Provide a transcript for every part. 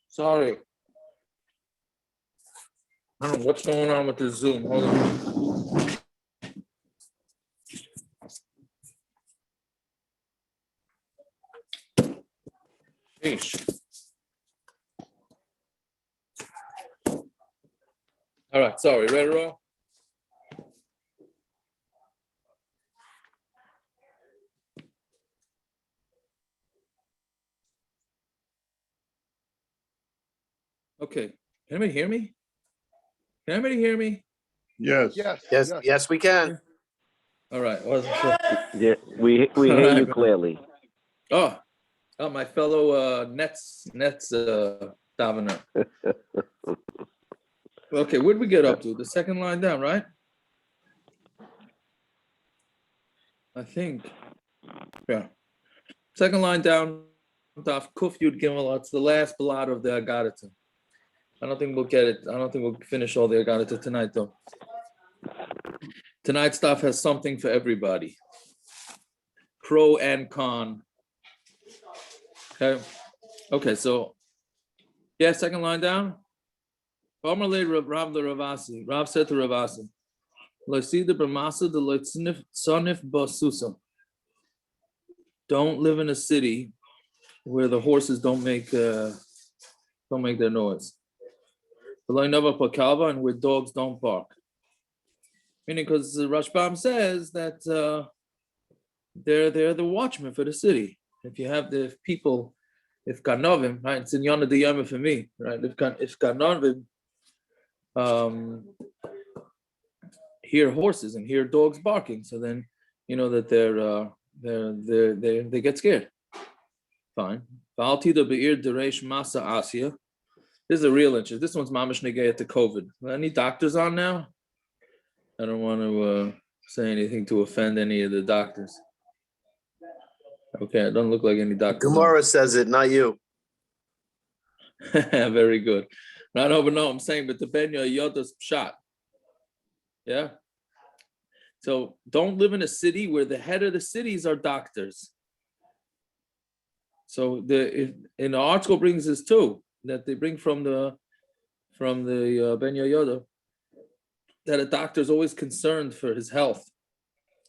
Sorry. I don't know what's going on with the Zoom. Hold on. Sheesh. All right, sorry. Ready to roll? Okay. Can anybody hear me? Can anybody hear me? Yes. Yes, we can. All right. Wasn't sure. Yeah, we hear you clearly. Oh, my fellow Nets davener. Okay, where'd we get up to? The second line down, right? I think. Yeah. Second line down. Daf Kuf Yud Gimel. It's the last blot of the Agadita. I don't think we'll get it. I don't think we'll finish all the Agadita tonight, though. Tonight's stuff has something for everybody. Pro and con. Okay, so yeah, second line down. Rav said to Ravasi, don't live in a city where the horses don't make their noise. And where dogs don't bark. Meaning, because Rashbam says that they're the watchmen for the city. If you have the people, if Ganovim, right, it's in Yonah the Yoma for me, right? If Ganovim hear horses and hear dogs barking, so then you know that they get scared. Fine. This is a real interest. This one's mamash negayah to COVID. Any doctors on now? I don't want to say anything to offend any of the doctors. Okay, it doesn't look like any doctor. Gemara says it, not you. Very good. I don't know. I'm saying, but the Ben Yoda's shot. Yeah. So don't live in a city where the head of the cities are doctors. So in the article brings this too, that they bring from the Ben Yoda, that a doctor is always concerned for his health.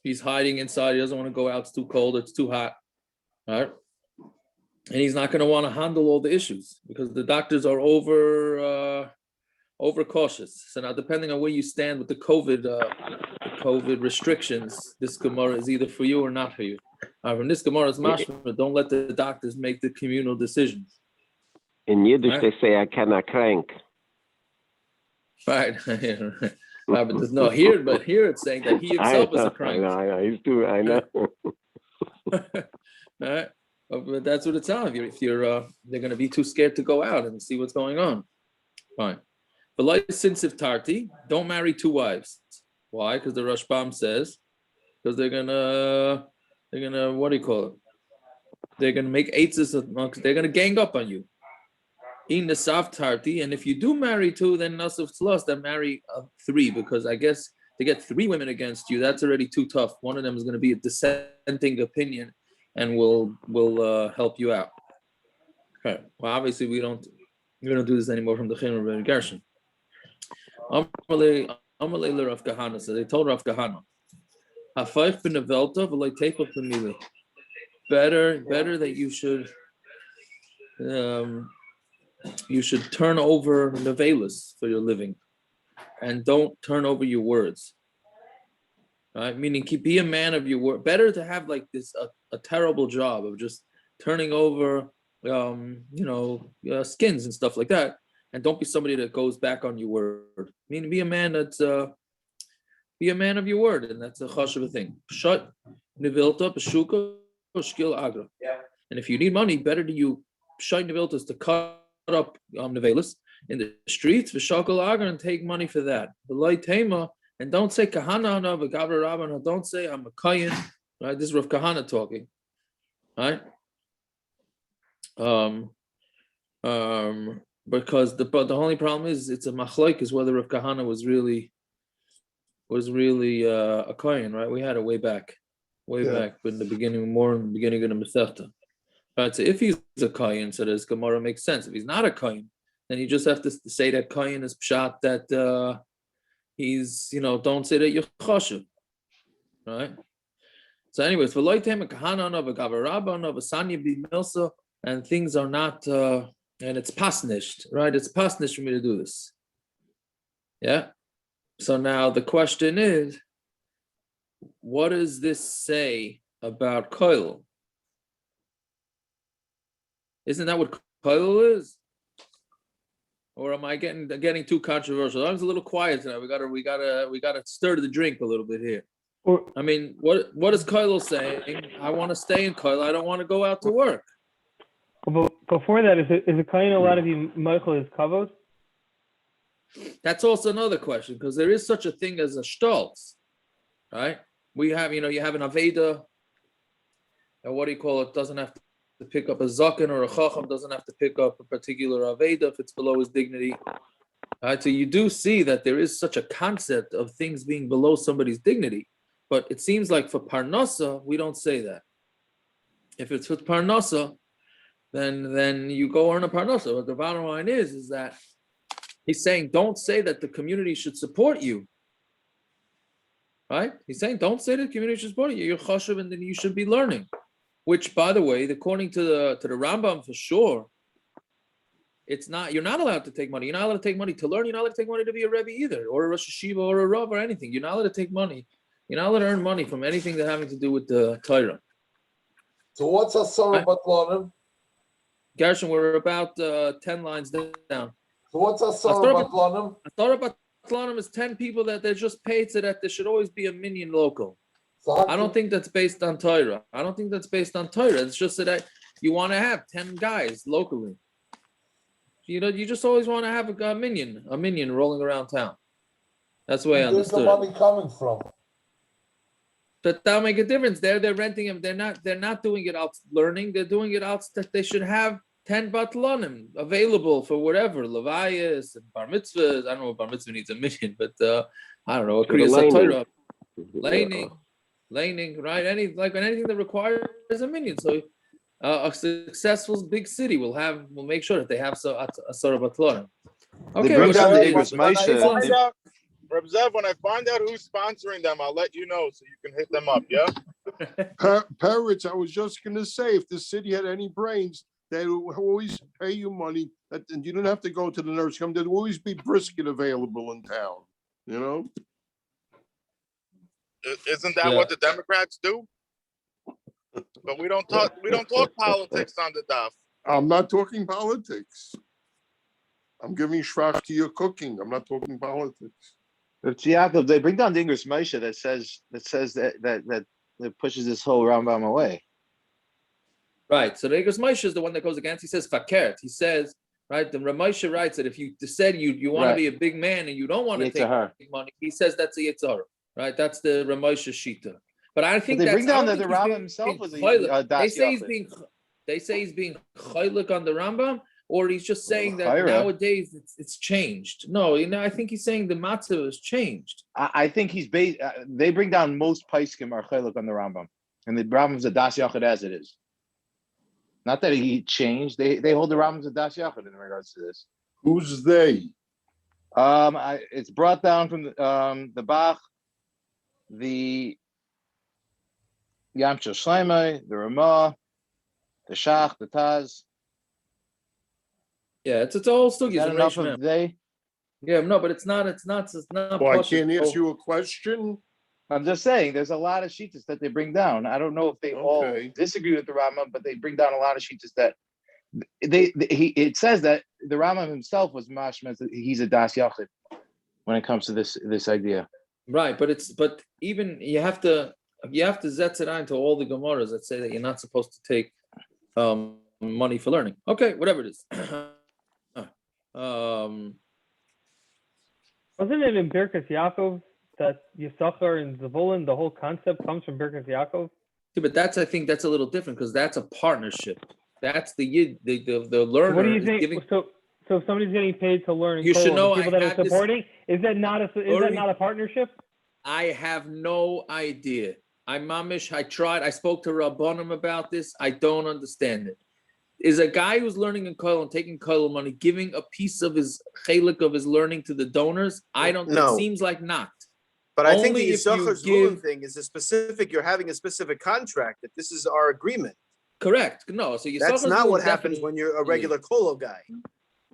He's hiding inside. He doesn't want to go out. It's too cold. It's too hot. All right. And he's not going to want to handle all the issues because the doctors are over cautious. So now, depending on where you stand with the COVID restrictions, this Gemara is either for you or not for you. From this Gemara's mashma, don't let the doctors make the communal decisions. In Yiddish, right? They say, I cannot crank. Right. But there's no here, but here it's saying that he himself is a crank. I know. All right. But that's what it's telling you. If you're they're going to be too scared to go out and see what's going on. Fine. But like sensitive tarti, don't marry two wives. Why? Because the Rashbam says, because they're gonna what do you call it? They're gonna make eights. They're gonna gang up on you. In the soft tarti, and if you do marry two, then nasuf tzlos, then marry three, because I guess to get three women against you, that's already too tough. One of them is going to be a dissenting opinion, and will help you out. Okay. Well, obviously we don't do this anymore from the cheirem and Gershon. Amalei Rav Kahana. So they told Rav Kahana, "Hafayf b'nevelta v'lay teipach b'mili." Better that you should turn over nevelas for your living, and don't turn over your words. Right? Meaning, be a man of your word. Better to have like this a terrible job of just turning over, skins and stuff like that, and don't be somebody that goes back on your word. Meaning, be a man that's be a man of your word, and that's a chashuv thing. Shut nevilta b'shuka shkil agra. And if you need money, better do you shut neviltas to cut up nevelas in the streets v'shakal agra and take money for that. The light tema. And don't say kahana, don't say I'm a kayin. Right? This is Rav Kahana talking. right? Because the only problem is it's a machlok is whether Rav Kahana was really a kohen, right? We had it way back but in the beginning, more in the beginning of the Masechta. Right, so if he's a kohen, so this Gemara makes sense. If he's not a kohen, then you just have to say that kohen is pshat, that he's, don't say that you're choshev, right? So anyways, and things are not, and it's pasnished, right? It's pasnished for me to do this. Yeah. So now the question is, what does this say about koil? Isn't that what koil is? Or am I getting too controversial? I was a little quiet tonight. We gotta stir the drink a little bit here. I mean, what is koil saying? I want to stay in koil. I don't want to go out to work. But before that, is a kohen allowed to be meichel his kavod? That's also another question, because there is such a thing as a stolz, right? We have, you have an aveda, and what do you call it? Doesn't have to pick up a zaken, or a chacham doesn't have to pick up a particular aveda if it's below his dignity. Right? So you do see that there is such a concept of things being below somebody's dignity, but it seems like for parnasa we don't say that. If it's for parnasa, then you go earn a parnasa. But the bottom line is that he's saying don't say that the community should support you. Right? He's saying don't say that the community should support you. You're chashuv, and then you should be learning. Which, by the way, according to the Rambam, for sure, it's not. You're not allowed to take money. You're not allowed to take money to learn. You're not allowed to take money to be a rebbe either, or a rosh hashiva, or a rav, or anything. You're not allowed to take money. You're not allowed to earn money from anything that having to do with the cheirem. So what's a sorrow batlonim? Gershon, we're about 10 lines down. So what's a sorrow batlonim? Asara batlanim is 10 people that they're just paid so that there should always be a minion local. So I don't think that's based on Torah. It's just that you want to have 10 guys locally. You just always want to have a minion rolling around town. That's the way I understood. Where's the money coming from? But that'll make a difference. They're renting them. They're not doing it out learning. They're doing it out that they should have 10 batlanim available for whatever, levayas and bar mitzvahs. I don't know if bar mitzvah needs a minion, but I don't know. A kriyas Torah, laning, right? Anything that requires a minion. So a successful big city will make sure that they have a sort of batlanim. Okay, Reb Zev, when I find out who's sponsoring them, I'll let you know so you can hit them up, yeah? Parrots, I was just going to say, if the city had any brains, they would always pay you money, and you don't have to go to the nurse home. There'd always be brisket available in town, Isn't that what the Democrats do? But we don't talk politics on the daf. I'm not talking politics. I'm giving shvach to your cooking. I'm not talking politics. Yaakov, they bring down the English Moshe that says that pushes this whole Rambam away. Right. So the English Moshe is the one that goes against. He says fakert. He says, right. The Ramosha writes that if you said you want to be a big man and you don't want to take money, he says that's a yitzhar. Right. That's the Ramosha shita. But I think they bring down that the Rambam himself was they say he's being chaylik on the Rambam. Or he's just saying that nowadays it's changed. No, I think he's saying the matzah has changed. I think he's based. They bring down most paiskim are chaylik on the Rambam, and the Rambam's a das yachid as it is. Not that he changed. They hold the Rambam's a das yachid in regards to this. Who's they? It's brought down from the Bach, the Yamshel Shleimai, the Ramah, the Shach, the Taz. Yeah, it's all still enough of they. Yeah, no, but it's not. Well, I can't ask you a question. I'm just saying, there's a lot of shitas that they bring down. I don't know if they all disagree with the Rambam, but they bring down a lot of shitas that it says that the Rambam himself was mashma. He's a das yachid when it comes to this idea. Right, but even you have to zetz it on to all the Gemaras that say that you're not supposed to take money for learning. Okay, whatever it is. Wasn't it in Birkas Yaakov that Yisachar and Zevulun, the whole concept comes from Birkas Yaakov? Yeah, but I think that's a little different because that's a partnership. That's the learner What do you is think? giving. So if somebody's getting paid to learn, in You should kollel, know the people I that are had this- supporting, is that not a partnership? I have no idea. I tried. I spoke to Rabbanim about this. I don't understand it. Is a guy who's learning in kollel and taking kollel money giving a piece of his chelik of his learning to the donors? I don't. No. It seems like not. But I think Only the if you Yisachar give- Zvulun thing is you're having a specific contract that this is our agreement. Correct. No. So That's not what happens when you're a regular Kolo guy.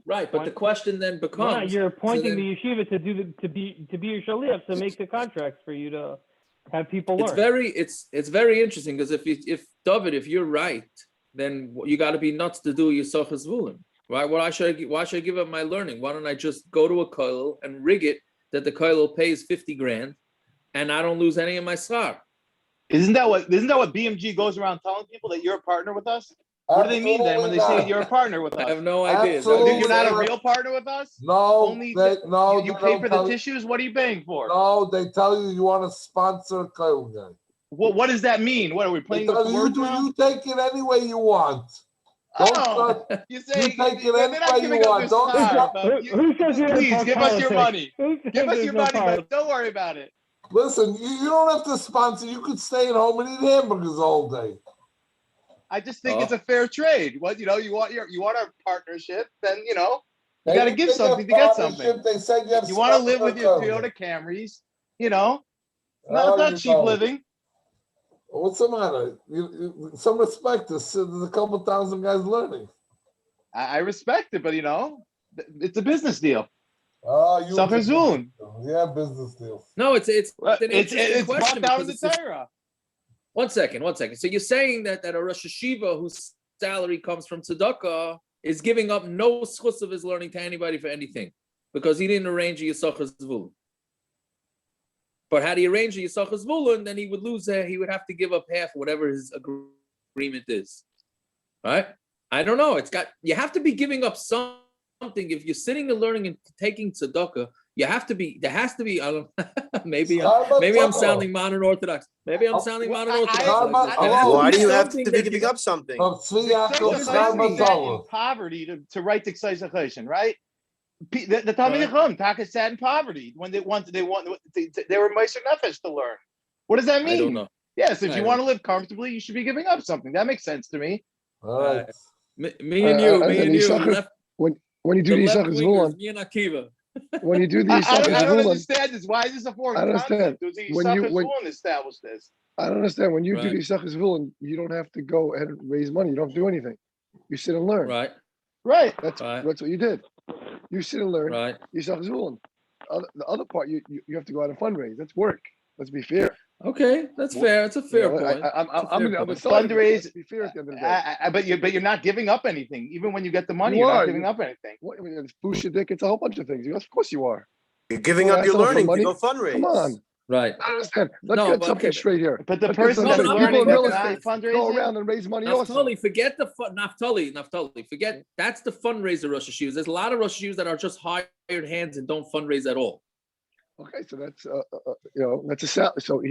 Right, but the question then Why becomes: not? You're appointing then- the yeshiva to be your shaliach to make the contracts for you to have people learn. it's very interesting because if David, if you're right, then you got to be nuts to do Yisachar Zvulun, right? Why should I give up my learning? Why don't I just go to a kollel and rig it that the kollel pays 50 grand, and I don't lose any of my schar? Isn't that what BMG goes around telling people, that you're a partner with us? What do they mean then when they say you're a partner with us? I have no idea. Absolutely You're not a real partner with us? No, Only they you pay don't for tell the you- tissues? What are you paying for? No, they tell you want to sponsor a kollel guy. What does that mean? What are we They playing tell with you, words you now? take it any way you want. Don't Oh, start- you say you take it they're any not way giving you up want. their Don't side, stop- but Who says you please talk give us your politics? money. Who says Give us there's your no money, politics? but don't worry about it. Listen, you don't have to sponsor. You could stay at home and eat hamburgers all day. I just think it's a fair trade. What you want our partnership, then you got to They give think something of to get partnership, something. They said you have You want to live sponsor with your a kollel. Toyota Camrys, Oh, not you cheap don't. living. What's the matter? Some respect. There's a couple thousand guys learning. I respect it, but it's a business deal. Oh, you Yisachar Zvulun. Yeah, business deals. No, it's an interesting It's question brought down in because the it's Torah. One second. So you're saying that a Rosh Hashiva whose salary comes from tzedakah is giving up no schus of his learning to anybody for anything because he didn't arrange a Yisachar Zvulun. But had he arranged a Yisachar Zvulun, then he would lose. He would have to give up half, whatever his agreement is. Right? I don't know. You have to be giving up something if you're sitting and learning and taking tzedakah. You have to be. There has to be. I don't. maybe I'm sounding modern Orthodox. Maybe I'm sounding modern Orthodox. Why do you have to be giving up something? In poverty to write the Cheirem, right? The Talmidei Chacham, Taka sat in poverty when they were Meiser Nefesh to learn. What does that mean? I don't know. Yes, if you want to live comfortably, you should be giving up something. That makes sense to me. All right. Me and you. When you do the Yisachar Zvulun, me and Akiva. when you do the I Yisachar don't Zvulun, understand this. Why is this a foreign I understand. concept? Does the When Yisachar when- Zvulun establish this? I don't understand. When you do Right. the Yisachar Zvulun, you don't have to go ahead and raise money. You don't have to do anything. You sit and learn. Right. Right. That's Right. what you did. You sit and learn. Right. Yisachar Zvulun. The other part, you have to go out and fundraise. That's work. Let's be fair. Okay, that's fair. It's a fair point. I'm a point. side of it. Fundraise- Let's be fair at the end of the day. But you're not giving up anything. Even when you get the money, You you're not are. giving up anything. What, I mean, it's bullshit dick. It's a whole bunch of things. Of course you are. You're giving Well, up your that's not learning for to money. go fundraise. Come on. Right. I understand. Let's No, get but something okay, straight here. But the Let's get person that's something- no, learning people in real that's not estate go fundraising. around and raise money also. Naftali, forget the Naftali. Forget that's the fundraiser Rosh Hashivas. There's a lot of Rosh Hashivas that are just hired hands and don't fundraise at all. Okay, so that's that's a salary. So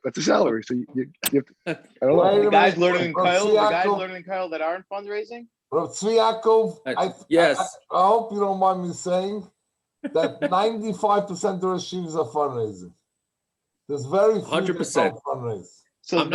that's a salary. So you have to. I don't know. Wait The a guys minute. learning in Rav Kyle, Tzvi that aren't fundraising. Rav Tzvi Yaakov, Yes. I hope you don't mind me saying that 95% of the yeshivas are fundraising. There's very few that 100%. don't fundraise. So I'm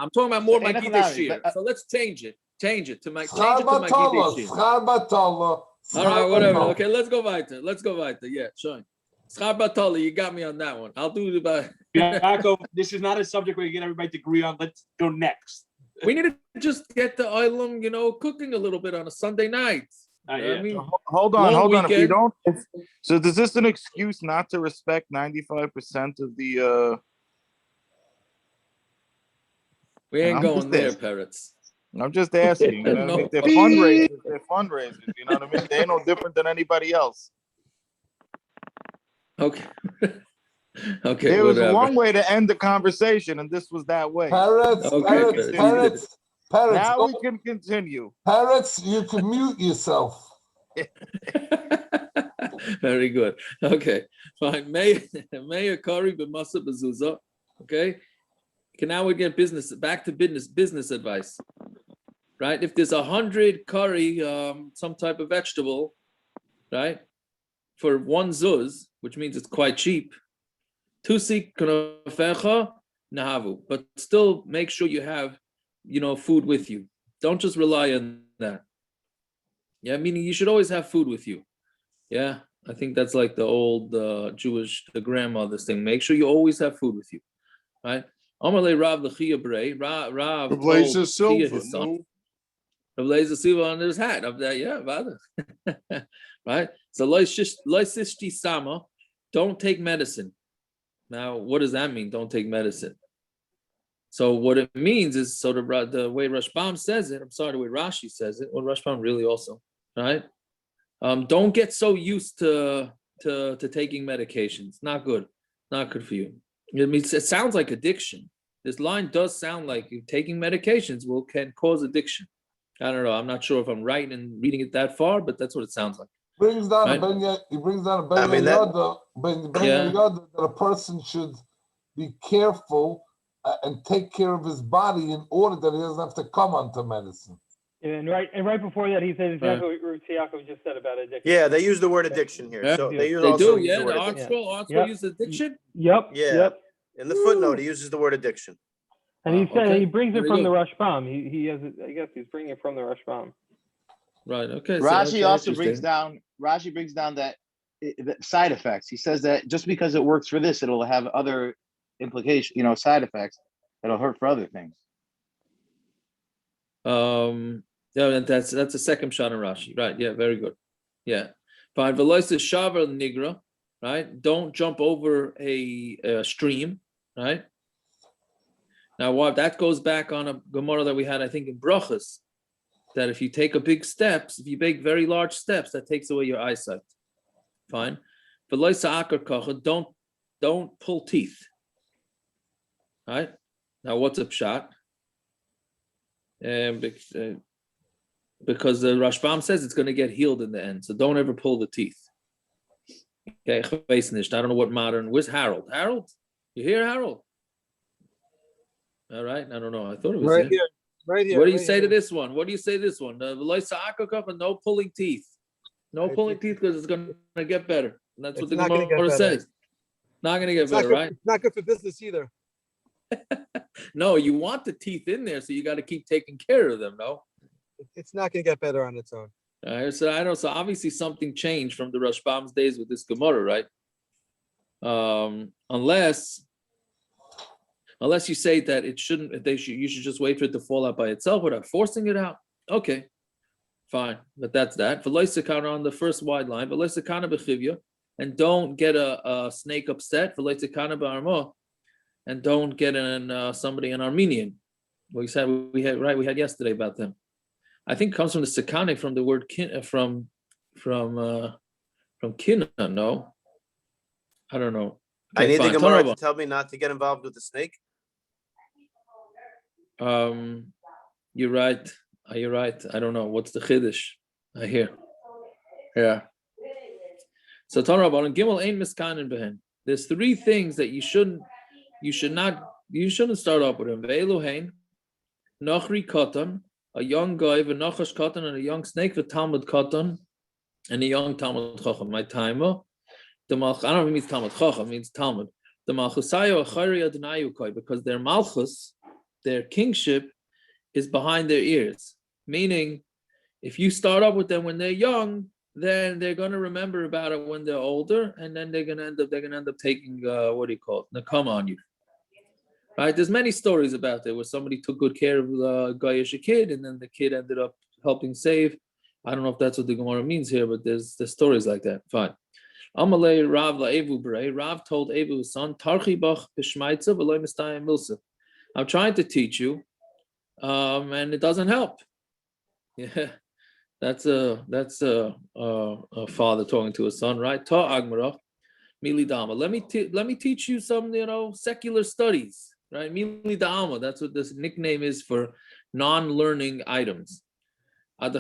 talking about more so my ain't Gidei nothing Shir. but, So let's change it to my Schar Gidei batala, Shir. schar batala. All right, whatever. Okay, let's go weiter. Yeah, sure. Schar batala, you got me on that one. I'll do it by. Yaakov, this is not a subject where you get everybody to agree on. Let's go next. We need to just get the Olam, cooking a little bit on a Sunday night. You know what I mean? Hold Long on. If you weekend. don't, so is this an excuse not to respect 95% of the? We ain't I'm going just there, asking. parrots. I'm just asking. You know what I mean? They're fundraisers. They're fundraisers. You know what I mean? They're no different than anybody else. Okay. Okay. There was whatever. one way to end the conversation, and this was that way. Parrots, Okay, parrots. Now we can continue. Parrots, you can mute yourself. Very good. Okay, fine. Mayor Kari b'masa b'zuzah. Okay, Okay, now we get back to business advice, right? If there's 100 curry, some type of vegetable, right, for one zuz, which means it's quite cheap, tusik kanafecha nahavu, but still make sure you have, food with you. Don't just rely on that. Yeah, meaning you should always have food with you. Yeah, I think that's like the old the grandmother's thing. Make sure you always have food with you, right? Amalei Rav l'chia brei. Rav told Blazer Chia Silva. his son. No, Rav Blazer Silva under his hat up there. Yeah, right. So loisishti sama, don't take medicine. Now, what does that mean? Don't take medicine. So what it means is, so the way Rashbam says it, I'm sorry, the way Rashi says it, or Rashbam really also, right? Don't get so used to taking medications. Not good. Not good for you. It sounds like addiction. This line does sound like taking medications can cause addiction. I don't know. I'm not sure if I'm right in reading it that far, but that's what it sounds like. Brings down Right? he brings down a I mean, that a person should be careful and take care of his body in order that he doesn't have to come onto medicine. And right before that, he said exactly what Ruth Yaakov just said about addiction. Yeah, they use the word addiction here. Yeah. So They they use They also do, use yeah. the The word addiction. article uses addiction. Yep. Yeah. Yep. In the footnote, he uses the word addiction. And he said Okay. he brings it Very from good. the Rashbam. He has it. I guess he's bringing it from the Rashbam. Right. Okay. So Rashi that's also brings interesting. down that side effects. He says that just because it works for this, it'll have other implications, side effects that'll hurt for other things. Yeah, and that's a second shot in Rashi. Right. Yeah. Very good. Yeah. Fine. Veloisa shavar nigra. Right. Don't jump over a stream. Right. Now, what that goes back on a Gemara that we had, I think, in Brachas, that if you take if you make very large steps, that takes away your eyesight. Fine. Don't pull teeth. Right? Now, what's a pshat? Because the Rashbam says it's going to get healed in the end, so don't ever pull the teeth. Okay, I don't know what modern. Where's Harold? Harold, you here, Harold? All right, I don't know. I thought it was right here. Right here. What do you right say here. to this one? What do you say to this one? No pulling teeth. No pulling teeth because it's going to get better. And that's what the Gemara says. Not going to get better, right? It's not good for business either. No, you want the teeth in there, so you got to keep taking care of them, no? It's not going to get better on its own. So I know. So obviously something changed from the Rashbam's days with this Gemara, right? Unless you say that it shouldn't, you should just wait for it to fall out by itself without forcing it out. Okay, fine, but that's that. V'loisakana on the first wide line, v'loisakana b'chivya, and don't get a snake upset. V'loisakana b'armo, and don't get somebody in Armenian. We had yesterday about them. I think it comes from the sakane, from the word from kina. No, I don't know. Okay, I need fine. the Gemara to tell me not to get involved with the snake. You're right. You're right. I don't know. What's the chiddush? I hear. Yeah. So Torah and Gimel ain't miskanin behen. There's three things that you shouldn't start up with them. Ve'eluhein, nachri katan, a young guy, v'nachash katan, and a young snake, v'talmud katan, and a young talmud chacham. My timer. I don't know if it means talmud chacham, it means talmud. The malchusayo achari adonayukai, because their malchus, their kingship, is behind their ears. Meaning, if you start up with them when they're young, then they're going to remember about it when they're older, and then they're going to end up taking nakama on you. Right? There's many stories about it where somebody took good care of a guy as a kid, and then the kid ended up helping save. I don't know if that's what the Gemara means here, but there's stories like that. Fine. Amalei Rav la'evu brei. Rav told Evu his son, Tarchi bach b'shmaitza v'loy mistayim milsa. I'm trying to teach you, and it doesn't help. Yeah, that's a father talking to his son, right? Ta agmarach mili dama. Let me teach you some, secular studies, right? Mili dama. That's what this nickname is for non-learning items. When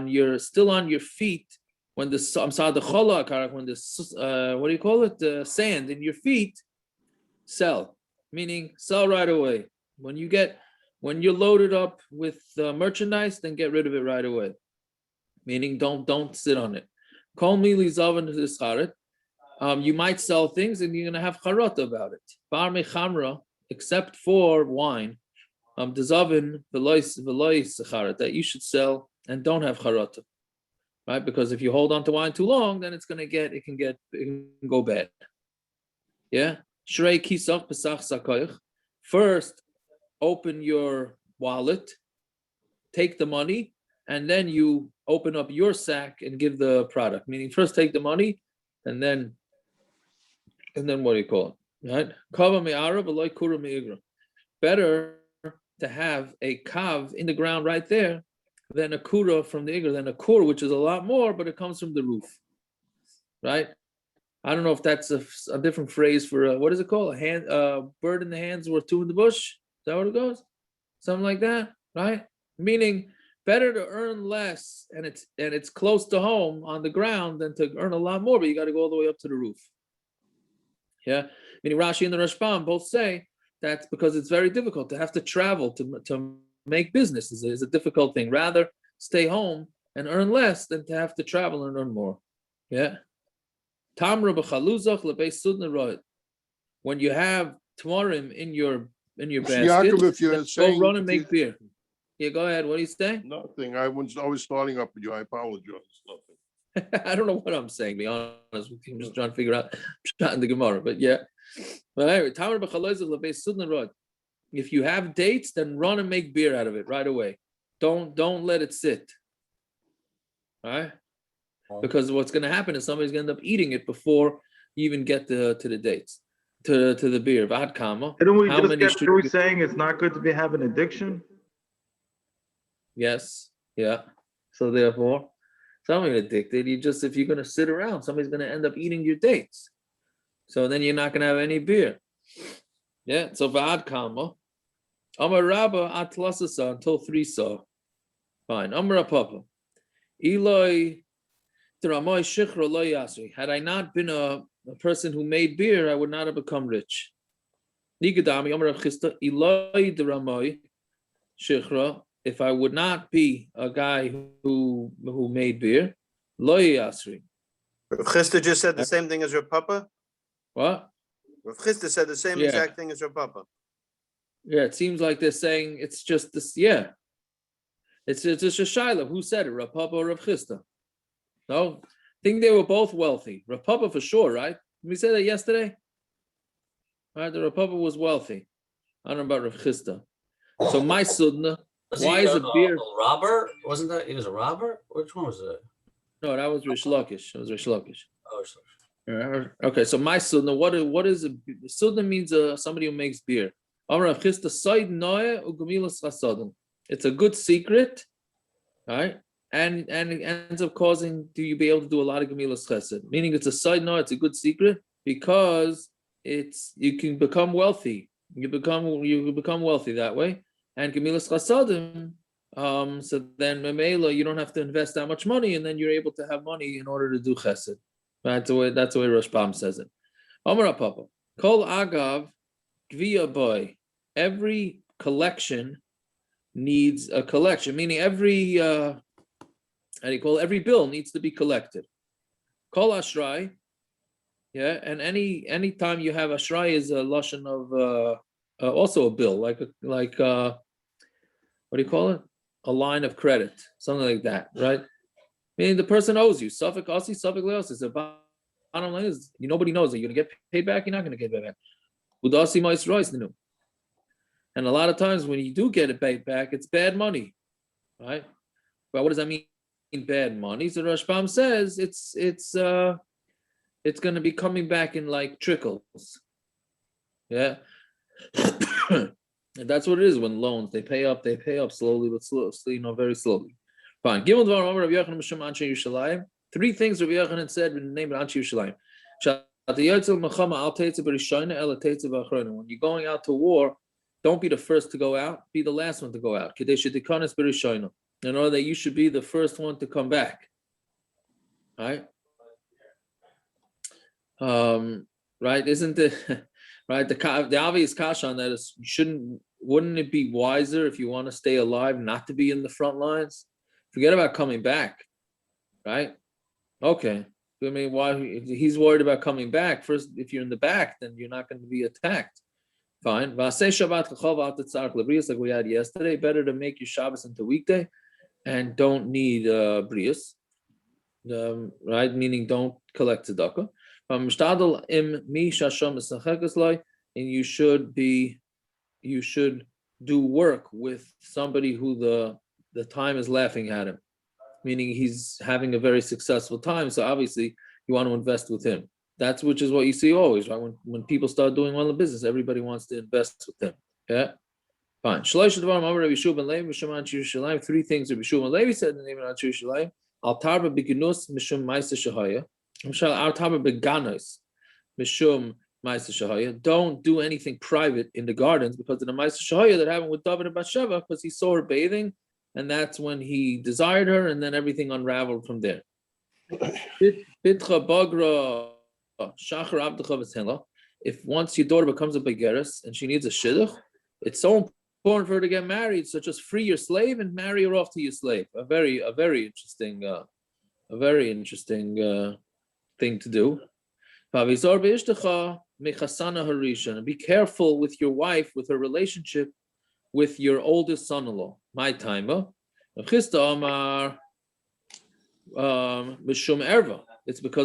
you're still on your feet, when the sand in your feet, sell, meaning sell right away. When you're loaded up with merchandise, then get rid of it right away. Meaning don't sit on it. Call me lizavan. You might sell things and you're gonna have charata about it. Bar mechamra, except for wine, dezavin veloy that you should sell and don't have charata, right? Because if you hold on to wine too long, then it can go bad. Yeah. Shrei kisach pesach sakoich. First, open your wallet, take the money, and then you open up your sack and give the product. Meaning, first take the money, and then what do you call it? Right? Kava me'ara v'loy kura me'igra. Better to have a kav in the ground right there than a kura from the igra, than a kur, which is a lot more, but it comes from the roof. Right? I don't know if that's a different phrase for what is it called? A bird in the hands worth two in the bush. Is that what it goes? Something like that, right? Meaning better to earn less and it's close to home on the ground than to earn a lot more, but you got to go all the way up to the roof. Yeah, meaning Rashi and the Rashbam both say that's because it's very difficult to have to travel to make business is a difficult thing. Rather stay home and earn less than to have to travel and earn more. Yeah. Tamra b'chaluzach lebeis sudna roed. When you have tamarim in your basket, Yaakov, if you're go saying, run and make beer. Yeah, go ahead. What do you say? Nothing. I was starting up with you. I apologize. Nothing. I don't know what I'm saying, to be honest with you. I'm just trying to figure out in the Gemara. But yeah. But anyway, Tamar b'chaluzach lebeis sudna roed. If you have dates, then run and make beer out of it right away. Don't let it sit. All right? Because what's going to happen is somebody's going to end up eating it before you even get to the dates, to the beer. Vad kama? Didn't we just get through saying it's not good to be having addiction? Yes. Yeah. So therefore, somebody addicted. If you're going to sit around, somebody's going to end up eating your dates. So then you're not going to have any beer. Yeah. So vad kama? Amar Rabba atlasasa until 3 saw. Fine. Amar Papa. Eloi. Had I not been a person who made beer, I would not have become rich. If I would not be a guy who made beer, Rav Chisda just said the same thing as your papa. What? Rav Chisda said the same exact thing as your papa. Yeah, it seems like they're saying it's just this. Yeah, it's just a shaila. Who said it? Rav Papa or Rav Chisda? No, I think they were both wealthy. Rav Papa for sure, right? Did we say that yesterday? Right, the Rav Papa was wealthy. I don't know about Rav Chisda. So my sudna, why is a beer? A robber? Wasn't that? He was a robber? Which one was it? No, that was Rish Lakish. It was Rish Lakish. Oh, okay, so my sudna, what is a sudna means somebody who makes beer. It's a good secret, right? And it ends up causing you be able to do a lot of gemilas chesed. Meaning it's a side note, it's a good secret because you can become wealthy. You become wealthy that way. And gemilas chesedim, so then memela you don't have to invest that much money, and then you're able to have money in order to do chesed. That's the way Rashbam says it. Amar Papa, Kol Agav Gviya Boy. Every collection needs a collection, meaning every every bill needs to be collected. Kol Ashrai, yeah, and any time you have Ashrai is a lashon of also a bill, like what do you call it? A line of credit, something like that, right? Meaning the person owes you. Suffolk Ossi, Suffolk Leosis. The bottom line is nobody knows. Are you going to get paid back? You're not going to get paid back. Udasi Mais Royce Ninu. And a lot of times when you do get it paid back, it's bad money, right? But what does that mean? Bad money. So Rashbam says it's going to be coming back in like trickles. Yeah. And that's what it is when loans they pay up slowly but slowly, very slowly. Fine. 3 things Rabbi Yochanan said in the name of Anshe Yerushalayim. When you're going out to war, don't be the first to go out, be the last one to go out. In order that you should be the first one to come back. Right? Right? Isn't it? right? The obvious kasha on that is wouldn't it be wiser if you want to stay alive not to be in the front lines? Forget about coming back, right? Okay. I mean, why he's worried about coming back? First, if you're in the back, then you're not going to be attacked. Fine. Like we had yesterday, better to make your Shabbos into weekday and don't need brius, right? Meaning don't collect tzedakah. And you should do work with somebody who the time is laughing at him, meaning he's having a very successful time. So obviously you want to invest with him. Which is what you see always, right? When people start doing well in business, everybody wants to invest with them. Yeah, fine. 3 things Rabbi Shua ben Levi said in the name of yerushalyim. Al tarba beginus mishum ma'aser shahaya. Al tarba beganos mishum ma'aser shahaya. Don't do anything private in the gardens because of the ma'aser shahaya that happened with David and Bathsheba, because he saw her bathing, and that's when he desired her, and then everything unraveled from there. Bitcha bagra. If once your daughter becomes a begeres and she needs a shidduch, it's so important for her to get married. So just free your slave and marry her off to your slave. A very interesting thing to do. And be careful with your wife, with her relationship with your oldest son-in-law. My timer. It's because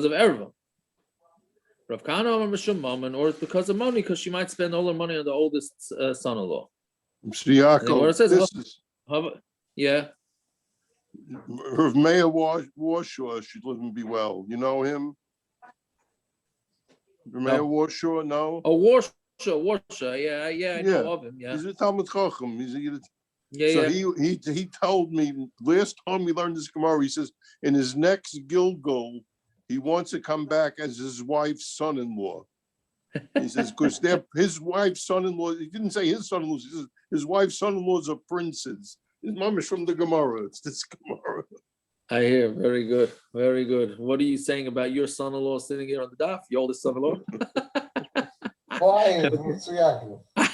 of erva. Rav Kana or Mishum Mammon, or it's because of money, because she might spend all her money on the oldest son-in-law. Yeah. Rav Meir Warshaw should live and be well. You know him? Rav Meir Warshaw, no? Oh, Warshaw, yeah, I know of him. Yeah. He's a Talmud Chacham. He told me last time we learned this Gemara, he says in his next Gilgul, he wants to come back as his wife's son-in-law. He says, because his wife's son-in-law, he didn't say his son-in-law, he says his wife's son-in-laws are princes. His mom is from the Gemara. It's this Gemara. I hear. Very good. Very good. What are you saying about your son-in-law sitting here on the daf? Your oldest son-in-law?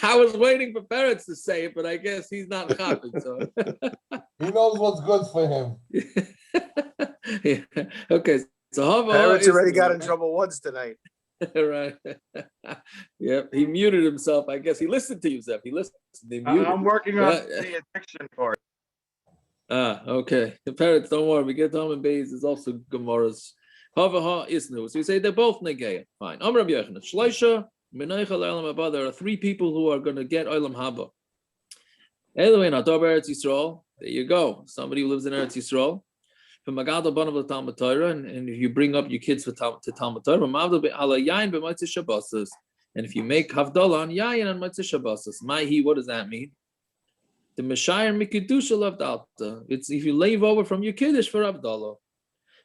I was waiting for Peretz to say it, but I guess he's not happy. So he knows what's good for him. Yeah. Okay. So Peretz already got in trouble once tonight. Right. Yep. He muted himself. I guess he listened to you, Zeph. He listened. I'm working on the addiction for it. Okay. The Peretz, don't worry. We get Tom and Beis is also Gemara's. Havaha isnu. So you say they're both negaya. Fine. Amr Rabbi Yochanan. Shleisha meneichel Olam habah. There are 3 people who are going to get Olam habah. Anyway, now Eretz Yisrael. There you go. Somebody who lives in Eretz Yisrael. And if you bring up your kids to Talmud Torah, and if you make havdalah on yayin and Motzei Shabbos, what does that mean? The Meshayir Mikidusha Lavdalta. It's if you leave over from your kiddush for Havdalah,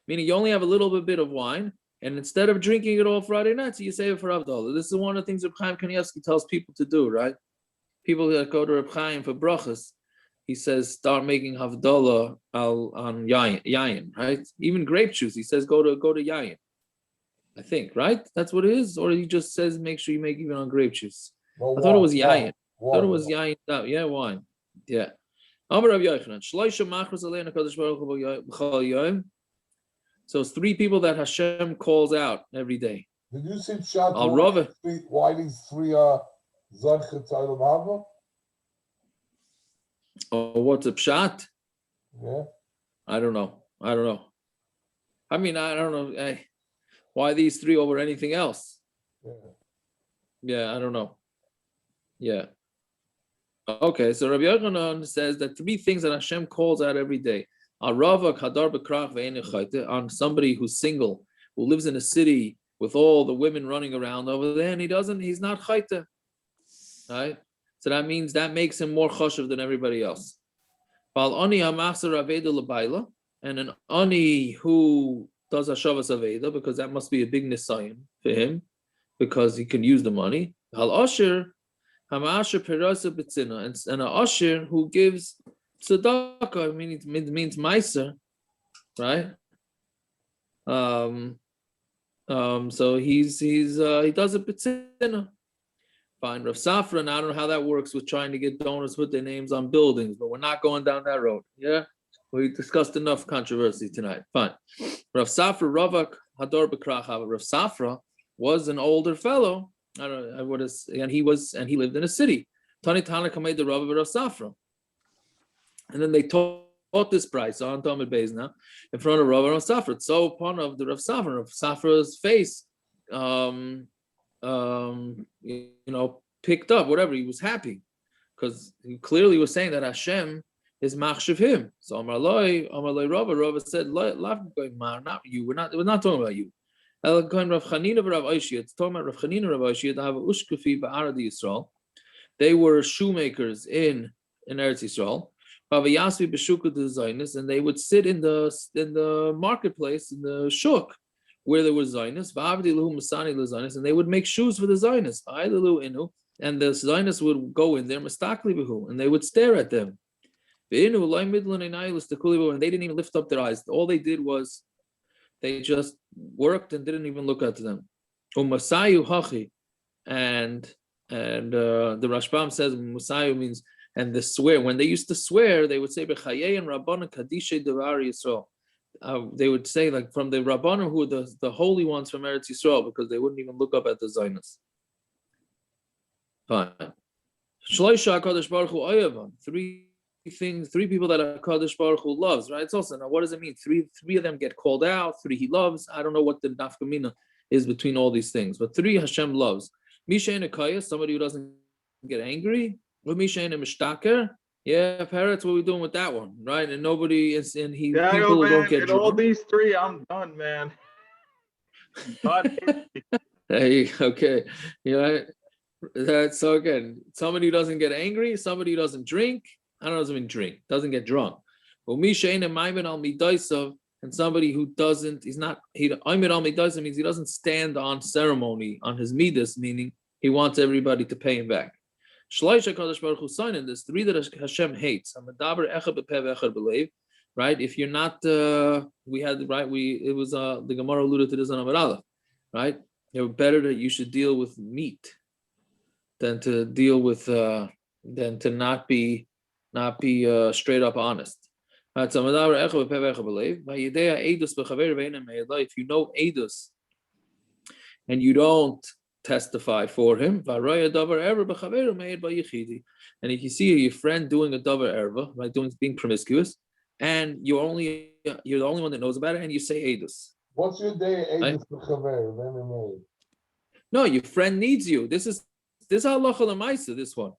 meaning you only have a little bit of wine, and instead of drinking it all Friday night, so you save it for Havdalah. This is one of the things Reb Chaim Kanievsky tells people to do, right? People that go to Reb Chaim for brachas, he says, start making havdalah on yayin, right? Even grape juice, he says, go to yayin. I think, right? That's what it is? Or he just says, make sure you make even on grape juice. I thought it was yayin. I thought it was yayin. Yeah, wine. Yeah. So it's 3 people that Hashem calls out every day. Did you see Pshat? Why these 3 are Zarchet Olam Haba? Oh, what's a pshat? Yeah. I don't know. I mean, I don't know. Why these 3 over anything else? Yeah, I don't know. Yeah. Okay, so Rabbi Yochanan says that 3 things that Hashem calls out every day. On somebody who's single, who lives in a city with all the women running around over there, and he's not chayte. Right? So that means that makes him more choshev than everybody else. And an ani who does hashavas aveda, because that must be a big nisayon for him, because he can use the money. Hal asher, hamasher perasa betzina, and an asher who gives tzedakah. I mean, it means meiser, right? So he does it betzina. Fine. Rav Safra, and I don't know how that works with trying to get donors with their names on buildings, but we're not going down that road. Yeah, we discussed enough controversy tonight. Fine. Rav Safra Ravak Hador B'Krachava. Rav Safra was an older fellow. I don't know what is, and he lived in a city. Tani Tana Kamei the Rav Safra. And then they taught this price on Talmud Beis now in front of Rav Safra. So upon of the Rav Safra's face, picked up, whatever, he was happy because he clearly was saying that Hashem is machshav him. So Amarloi Rava said, not you, we're not talking about you. It's talking about Rav Chanina Rav Oishia. They were shoemakers in Eretz Yisrael. And they would sit in the marketplace, in the shuk, where there was Zionists, and they would make shoes for the Zionists. And the Zionists would go in there, and they would stare at them. And they didn't even lift up their eyes. All they did was they just worked and didn't even look at them. Haughty. And the Rashbam says Musayu means, and the swear, when they used to swear, they would say and Rabbanan Kadishe Devar Yisrael. They would say, like, from the Rabbanim, who are the holy ones from Eretz Yisrael, because they wouldn't even look up at the Zionists. Fine. Shloisha HaKadosh Baruch Hu Oyavam. Three people that HaKadosh Baruch Hu loves, right? It's also, now what does it mean? Three of them get called out, 3 he loves. I don't know what the nafkamina is between all these things, but 3 Hashem loves. Misha and Akaya, somebody who doesn't get angry. With Misha and Mishtaker. Yeah, parrots, what are we doing with that one, right? And nobody is, and people man, don't get in drunk. all these 3, I'm done, man. Hey, okay, so again, somebody who doesn't get angry, somebody who doesn't drink. I don't know, doesn't mean drink, doesn't get drunk. And somebody who doesn't, means he doesn't stand on ceremony on his midas, meaning he wants everybody to pay him back. Shloisha Kadosh Baruch Hu sign in this 3 that Hashem hates. Right? If you're not, the Gemara alluded to this on Amud Aleph, right? You're better that you should deal with meat than to deal with than to not be straight up honest. Right? So if you know Eidos and you don't testify for him, and if you see your friend doing a davar erva, right, being promiscuous, and you're the only one that knows about it, and you say Eidos. What's your day? Right? No, your friend needs you. This is halacha l'maisa. This one.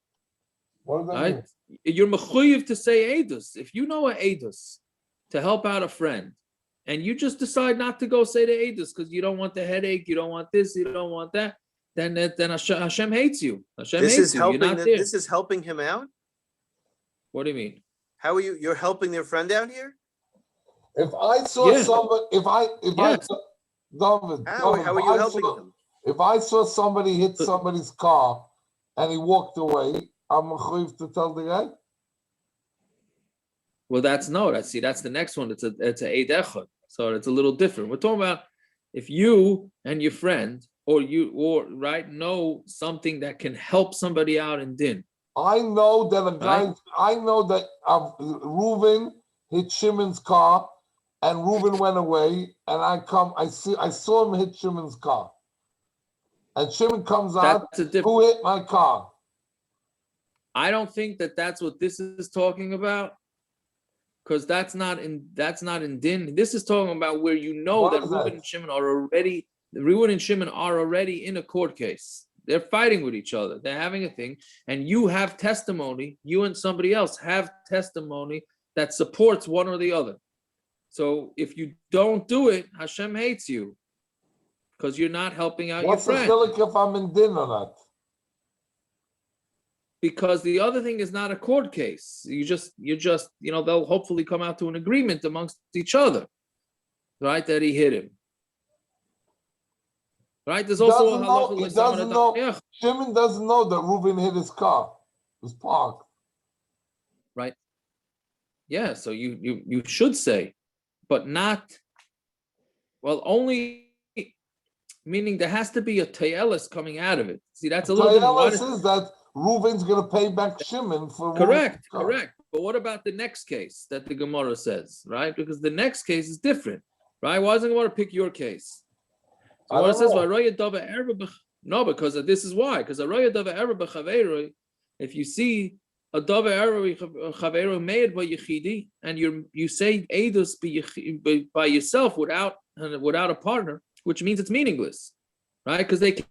What does that right? mean? You're mechuyev to say Eidos. If you know a Eidos to help out a friend, and you just decide not to go say the Eidos because you don't want the headache, you don't want this, you don't want that, then Hashem hates you. Hashem hates you. You're not there. This is helping him out. What do you mean? How are you? You're helping their friend out here. If I saw somebody, David, how are you helping him? If I saw somebody hit somebody's car and he walked away, I'm mechuyev to tell the guy. Well, that's the next one. It's a eid echad, so it's a little different. We're talking about if you and your friend know something that can help somebody out in din. I know that Reuven hit Shimon's car, and Reuven went away, and I saw him hit Shimon's car, and Shimon comes out. Who hit my car? I don't think that's what this is talking about, because that's not in din. This is talking about where you know that Reuven and Shimon are already in a court case. They're fighting with each other. They're having a thing, and you have testimony. You and somebody else have testimony that supports one or the other. So if you don't do it, Hashem hates you because you're not helping out your friend. What's the chilik if I'm in din or not? Because the other thing is not a court case. You just they'll hopefully come out to an agreement amongst each other, right? That he hit him. Right? There's also a halacha. He doesn't know. Shimon doesn't know that Reuven hit his car. It was parked. Right. Yeah. So you should say, but not. Well, only meaning there has to be a tayelis coming out of it. See, that's a little different. Why Tayelis is that Reuven's going to pay back Shimon for correct, Reuven's car. correct. But what about the next case that the Gemara says, right? Because the next case is different, right? Why doesn't the Gemara pick your case? So I what it don't says, know. no, because this is why. Because if you see a dava chavero made by yechidi, and you say edus by yourself without a partner, which means it's meaningless, right? Because they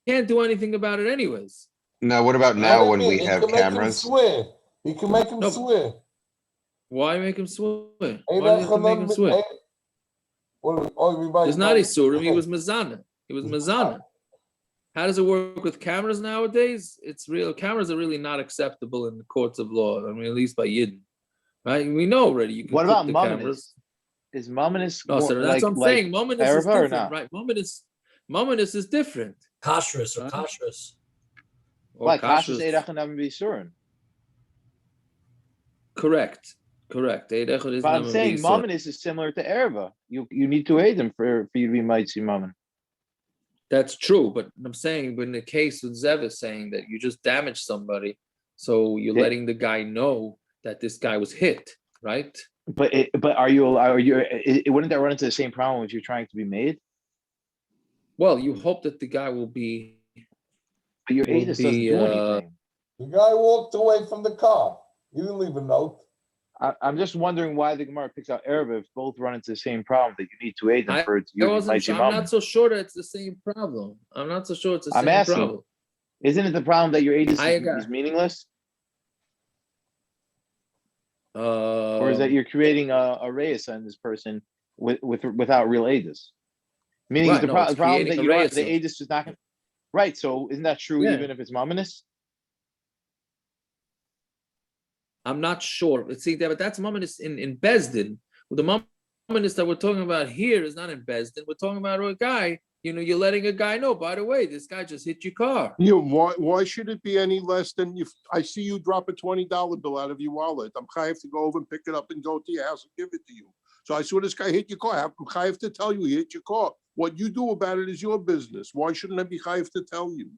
can't do anything about it anyways. No, what about now when we have cameras? He can make him swear. Why make him swear? Why do you have to make him swear? It's not Isurim, he was Mazana. He was Mazana. How does it work with cameras nowadays? It's real. Cameras are really not acceptable in the courts of law. I mean, at least by Yidden, right? We know already. You can What about the Mominus? cameras. Is Mominus? No, so that's what I'm saying. Mominus is Erva or different, not? right? Mominus is different. Kashrus or kashrus. Why? kashrus. Kashrus Eidach and Navi Bisurin. Correct. Eidechad is But I'm Naman saying B'Yisrael. Mominus is similar to Erva. You need to aid them for you to be mighty Momin. That's true, but I'm saying, but in the case with Zev is saying that you just damaged somebody, so you're letting the guy know that this guy was hit, right? But wouldn't that run into the same problem if you're trying to be made? Well, you hope that the guy will be. But your aidus doesn't do anything. The guy walked away from the car. He didn't leave a note. I'm just wondering why the Gemara picks out Erva if both run into the same problem that you need to aid them for it to use mighty I'm Momin. not so sure that it's the same problem. I'm not so sure it's the I'm same asking. problem. Isn't it the problem that your aidus is meaningless? Or is that you're creating a reis on this person without real aidus? Meaning Right, the problem that you don't, the reis. aidus is not going. Right. So isn't that true even if it's mominous? I'm not sure. Let's see, but that's mominous in Bezdin. Well, the mominous that we're talking about here is not in Bezdin. We're talking about a guy. You're letting a guy know. By the way, this guy just hit your car. Why should it be any less than if I see you drop a $20 bill out of your wallet? I'm chayav to go over and pick it up and go to your house and give it to you. So I saw this guy hit your car. I'm chayav to tell you he hit your car. What you do about it is your business. Why shouldn't I be chayav to tell you?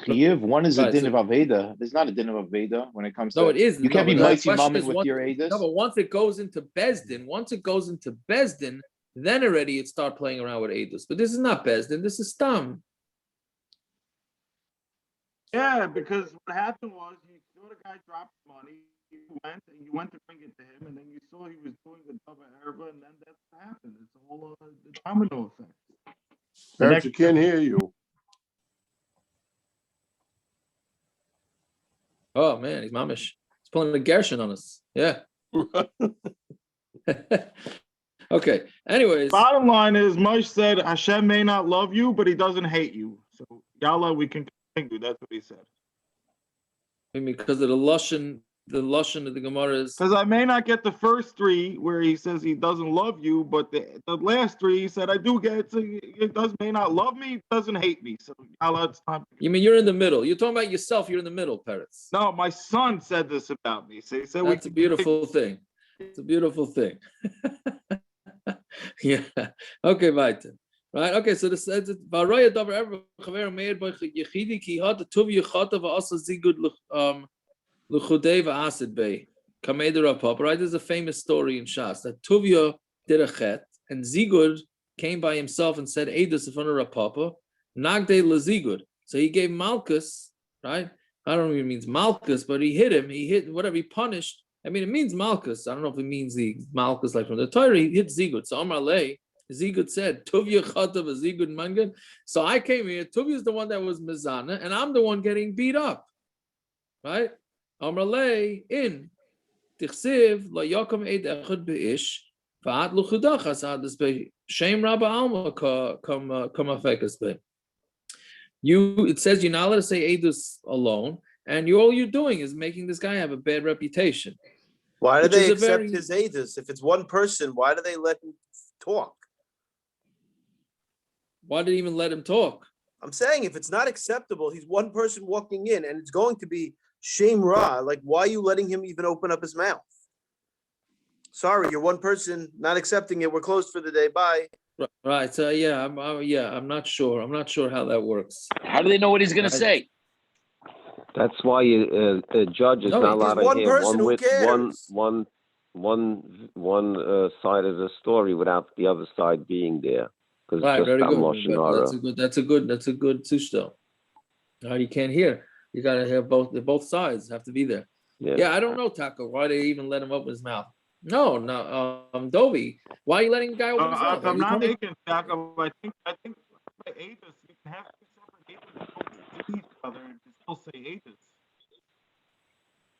One is a din of Aveda. There's not a din of Aveda when it comes to. No, it is. You can't be mighty Momin with your aidus. No, but once it goes into Bezdin, then already you start playing around with Eidus. But this is not Bezdin, this is Stam. Yeah, because what happened was you saw the guy drop money, you went to bring it to him, and then you saw he was doing the double erba, and then that's what happened. It's a whole domino effect. Parents, you can't hear you. Oh man, he's mamish. He's pulling a Gershon on us. Yeah. Okay. Anyways. Bottom line is, Moshe said Hashem may not love you, but he doesn't hate you. So, Yalla, we can continue. That's what he said. I mean, because of the Lashon of the Gemara is. Because I may not get the first three where he says he doesn't love you, but the last three he said I do get. So he may not love me, doesn't hate me. So, Yalla, it's time. You mean you're in the middle? You're talking about yourself. You're in the middle, Peretz. No, my son said this about me. So he said that's a beautiful thing. It's a beautiful thing. Yeah. Okay, weiter. Right. Okay. So this says Varaya davar ever chaver meir by yechidi ki had tuv yechata va'asa zigud l'chudei va'asid bei kameder rapop. Right. There's a famous story in Shas that Tuvia did a chet and Zigud came by himself and said Eidus in front of Rapapa nagde lezigud. So he gave Malchus. Right. I don't know if it means Malchus, but he hit him. He hit whatever. He punished. I mean, it means Malchus. I don't know if it means the Malchus like from the Torah. He hit Zigud. So Amar Lei, Zigud said, Tuvya chatav a Zigud mangan. So I came here. Tuvya is the one that was Mizana, and I'm the one getting beat up. Right? Amar Lei in Tichsiv la yakom eid echad beish va'at luchudachas adas be shem rabba alma come afekas be. It says you're not allowed to say Eidus alone. And all you're doing is making this guy have a bad reputation. Why do they accept his aidus? If it's one person, why do they let him talk? Why did they even let him talk? I'm saying if it's not acceptable, he's one person walking in and it's going to be shame ra. Like, why are you letting him even open up his mouth? Sorry, you're one person, not accepting it. We're closed for the day. Bye. Right. So yeah, I'm not sure. I'm not sure how that works. How do they know what he's gonna say? That's why a judge is No, not he's allowed to one hear person, who cares? one side of the story without the other side being there. Because Right, just very that good. lashon But hara. that's a good sushto. You can't hear. You gotta hear both sides have to be there. Yeah, I don't know, Taco. Why they even let him open his mouth? No, Dovey. Why are you letting the guy open his mouth? If I'm You not told me- making Jacob, I think by ages you can have two separate ages that don't see each other and still say ages.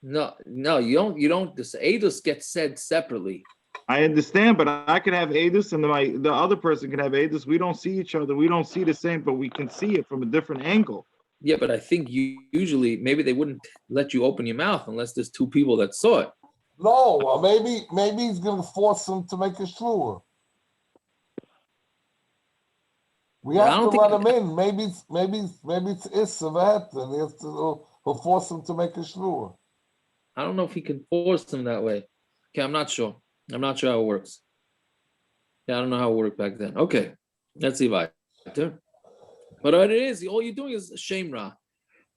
No, you don't. This Adus gets said separately. I understand, but I could have Adus and the other person can have Adus. We don't see each other. We don't see the same, but we can see it from a different angle. Yeah, but I think usually maybe they wouldn't let you open your mouth unless there's two people that saw it. No, well, maybe he's gonna force him to make a shvur. We Yeah, I have to don't think- let him in. Maybe it's Issavet, and he'll force him to make a shvur. I don't know if he can force them that way. Okay, I'm not sure. I'm not sure how it works. Yeah, I don't know how it worked back then. Okay, let's see why. But what it is, all you're doing is shame ra,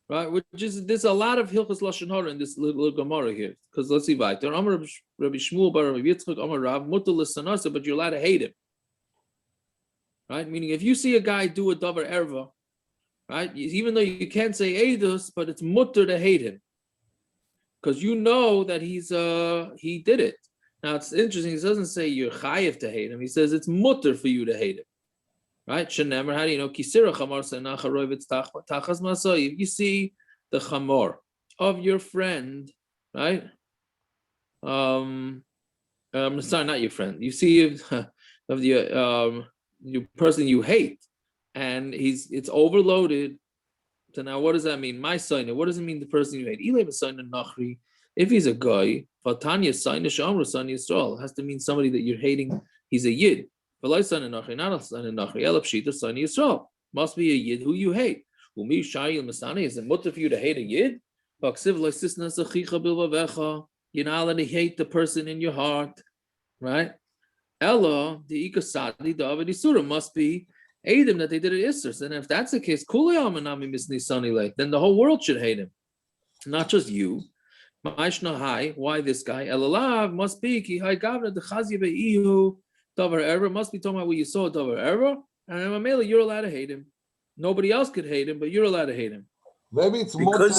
right? Which is there's a lot of hilchos lashon hara in this little gemara here. Because let's see why. Rabbi Shmuel bar Rabbi Yitzchak Amar Rav mutar l'sanasa, but you're allowed to hate him, right? Meaning if you see a guy do a davar erva, right? Even though you can't say edus, but it's mutar to hate him. Because you know that he did it. Now it's interesting. He doesn't say you're chayiv to hate him. He says it's mutter for you to hate him, right? Shenemer, how do you know? Kisira chamor senacharoivitz tachas masoy. If you see the chamor of your friend, right? Sorry, not your friend. You see of the person you hate, and it's overloaded. So now, what does that mean? My son. What does it mean? The person you hate. If he's a guy, Vatanya son Shamra son Yisrael has to mean somebody that you're hating. He's a yid. Not a son Nachri. Elapshita son Yisrael must be a yid who you hate. Umi Shayil Masani, is it mutter for you to hate a yid? You're not allowed to hate the person in your heart, right? Ella the ikasadi the avedi surah must be Adam that they did it Isser. And if that's the case, then the whole world should hate him, not just you. Why this guy? Elalav must be ki hai gavna the chazi beihu davar erva must be talking about what you saw davar erva, and Mamela, you're allowed to hate him. Nobody else could hate him, but you're allowed to hate him. Maybe it's mutter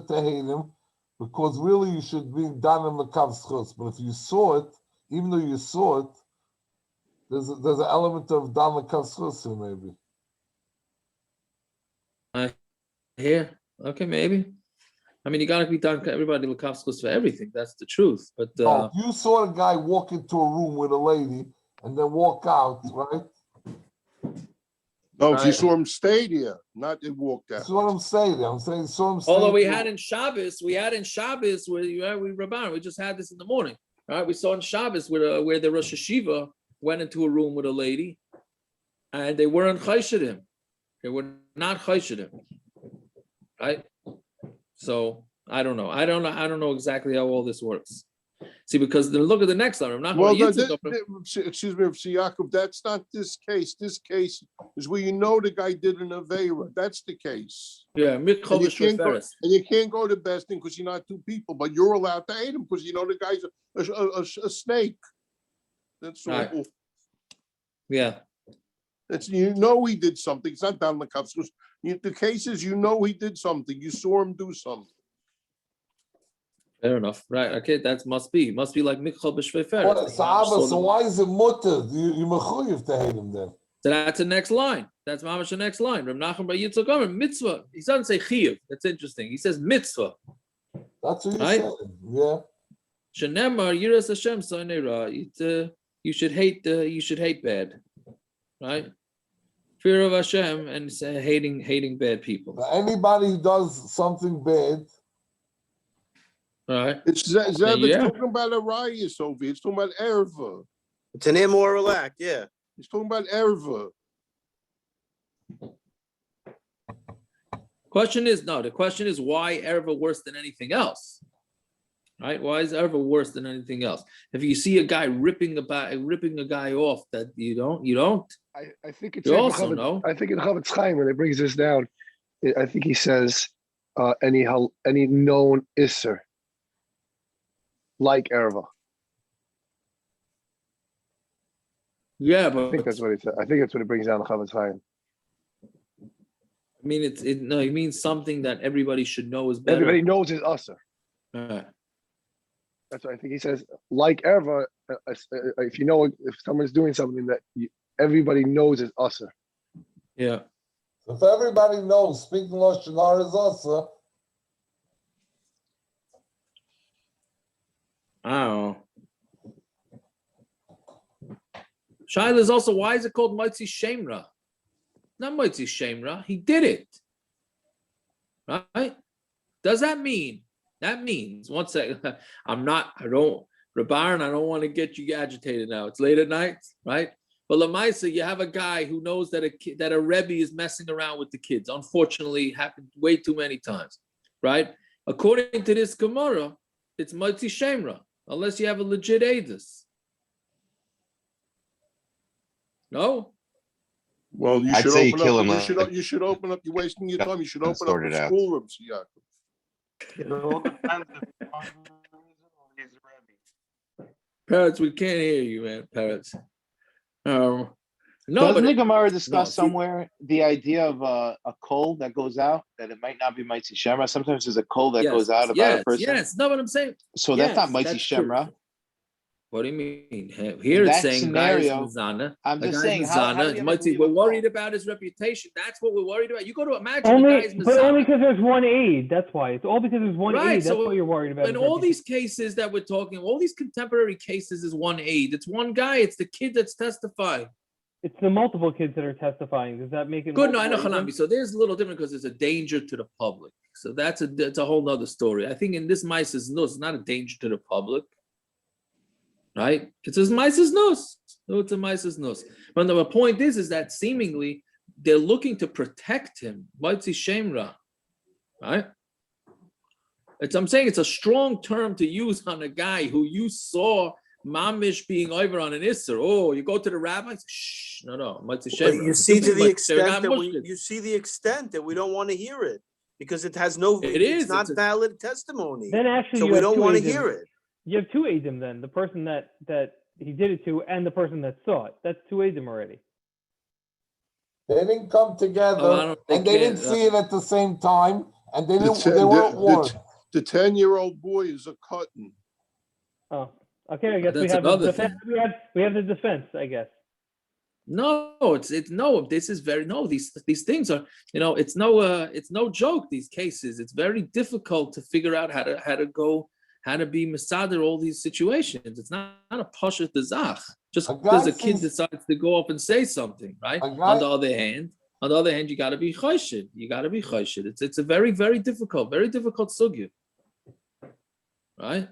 to hate him because really you should be done in the kavschus. But if you saw it, even though you saw it, there's an element of dana kavschus maybe. Here, okay, maybe. I mean, you gotta be done. Everybody l'kavschus for everything. That's the truth. But if you saw a guy walk into a room with a lady and then walk out, right? No, if you saw him stay there, not they walked out. That's what I'm saying. I'm saying saw him. Although we had in Shabbos where we Rabban, we just had this in the morning. Right, we saw in Shabbos where the Rosh Hashiva went into a room with a lady, and they weren't chayshedim. They were not chayshedim. Right. So I don't know. I don't know exactly how all this works. See, because look at the next line. I'm not Well, excuse me, Yaakov, that's not this case. This case is where you know the guy did an avera. That's the case. Yeah, and you can't go to Besting because you're not two people, but you're allowed to hate him because you know the guy's a snake. That's right. All. Yeah. It's he did something. It's not down the cuffs. The case is he did something. You saw him do something. Fair enough. Right. Okay. That must be like Michal b'Shvei. So why is it mutter? You mechuyev to hate him then? So that's the next line. That's mamash the next line. Rav Nachman bar Yitzchak Omer mitzvah. He doesn't say chiyuv. That's interesting. He says mitzvah. That's what you're saying. Yeah. Shenemar yiras Hashem sonei ra. You should hate bad. Right. Fear of Hashem and hating bad people. Anybody who does something bad. Right. It's talking about a raya, Sophie. It's talking about erva. It's an immoral act, yeah. It's talking about erva. The question is why erva worse than anything else? right? Why is erva worse than anything else? If you see a guy ripping a guy off, that you don't. I think it's You also know. I think in Chavetz Chaim when it brings this down, I think he says any known isser like erva. Yeah, but I think that's what it said. I think that's what it brings down the Chavetz Chaim. I mean, it means something that everybody should know is better. Everybody knows is usser. That's what I think he says. Like erva, if you know if someone's doing something that everybody knows is usser. Yeah. If everybody knows speaking Lashon Hara is also. Oh. Shaila is also, why is it called Motzi Shemra? Not Motzi Shemra. He did it. Right? Does that mean? That means, one second, Rabaran, I don't want to get you agitated now. It's late at night, right? But Lamaisa, you have a guy who knows that a Rebbe is messing around with the kids. Unfortunately, it happened way too many times, right? According to this Gemara, it's Motzi Shemra, unless you have a legit Adis. No? Well, you I'd should say you open kill up. him. You should open up. You're wasting your time. You should open up Sort it a out. schoolroom, Yaakov. It all depends if he's ready. Parrots, we can't hear you, man. Parrots. No, Doesn't but the Gemara discuss see- somewhere the idea of a coal that goes out, that it might not be Mitzi Shemra? Sometimes there's a coal that goes out about a person. Yes, no, what I'm saying. So that's not Mitzi Shemra. What do you mean? Here In it's that saying guy is scenario, Mizana. I'm A just guy's saying, how do Mizana. we ever Mitzi, believe we're a worried call? about his reputation. That's what we're worried about. You go to imagine a guy's But only Mizana. because there's one aid. That's why. It's all because there's one Right, aid. That's so what you're worried about. In all these cases that we're talking, all these contemporary cases is one aid. It's one guy. It's the kid that's testifying. It's the multiple kids that are testifying. Does that make it Good, no, I know, multiple Hanami. So there's a little different because there's a danger to the public. So that's a whole nother story. I think in this Mises Nus, it's not a danger to the public. Right? It's a Mises Nus. No, it's a Mises Nus. But the point is that seemingly they're looking to protect him. Motzi Shemra. Right? I'm saying it's a strong term to use on a guy who you saw mamish being over on an isser. Oh, you go to the rabbi. Shh, no, Motzi But Shemra. you see to the They're extent not that mushkid. you see the extent that we don't want to hear it because it has no. It it's is, not it's a- valid testimony. Then actually, so you we have don't two want to Eidim. hear it. You have two Eidim then. The person that he did it to and the person that saw it. That's two Eidim already. They didn't come together, Oh, and they didn't see it at the same time, and they weren't warned. The 10-year-old boy is a cutting. Oh, okay. I guess we That's have the another defense. We have the defense. I guess. No, it's no. This is very no. These things are, it's no joke. These cases, it's very difficult to figure out how to be Masader all these situations. It's not a pashut dezach. Just because a kid decides to go up and say something, right? On the other hand, you got to be choshed. You got to be choshed. It's a very, very difficult sugya, right?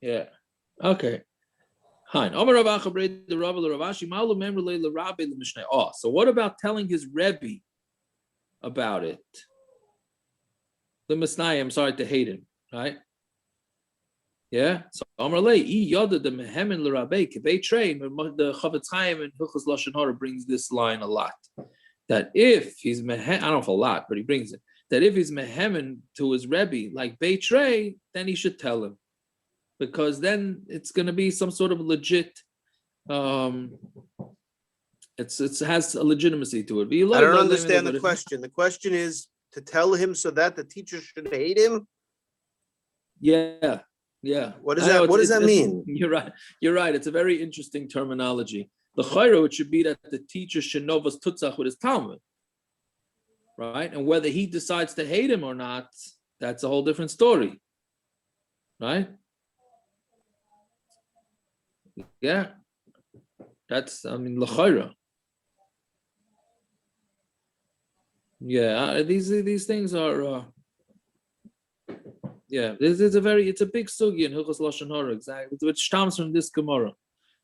Yeah. Okay. Fine. So what about telling his Rebbe about it? The Mishnah, I'm sorry to hate him, right? Yeah. So the Chavetz Chaim and Hilchos Lashon Hara brings this line a lot. That if he's I don't know if a lot, but he brings it. That if he's mehemen to his Rebbe like Beitrei, then he should tell him. Because then it's going to be some sort of legit. It has a legitimacy to it. I don't understand the question. The question is to tell him so that the teacher should hate him. Yeah. What does that? What does that mean? You're right. It's a very interesting terminology. The cheirem, it should be that the teacher should know was tutzach with his Talmud, right? And whether he decides to hate him or not, that's a whole different story, right? Yeah, l'chayra. Yeah, these things are. It's a big sugi in Hilchos Lashon Hara, exactly, which comes from this Gemara.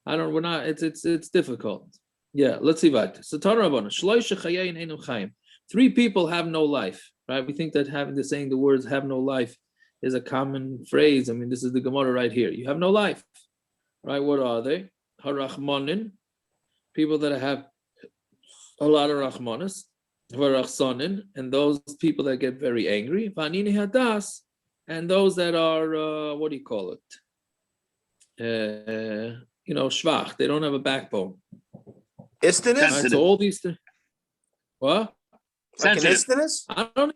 It's difficult. Yeah, let's see what. So Shloisha chayein einum chayim. 3 people have no life, right? We think that saying the words have no life is a common phrase. I mean, this is the Gemara right here. You have no life, right? What are they? Harachmanin, people that have a lot of rachmanis, varachsanin, and those people that get very angry. Vanini hadas, and those that are what do you call it? Schwach. They don't have a backbone. Istinus? Right? So all these things. What? Like an istinus? I don't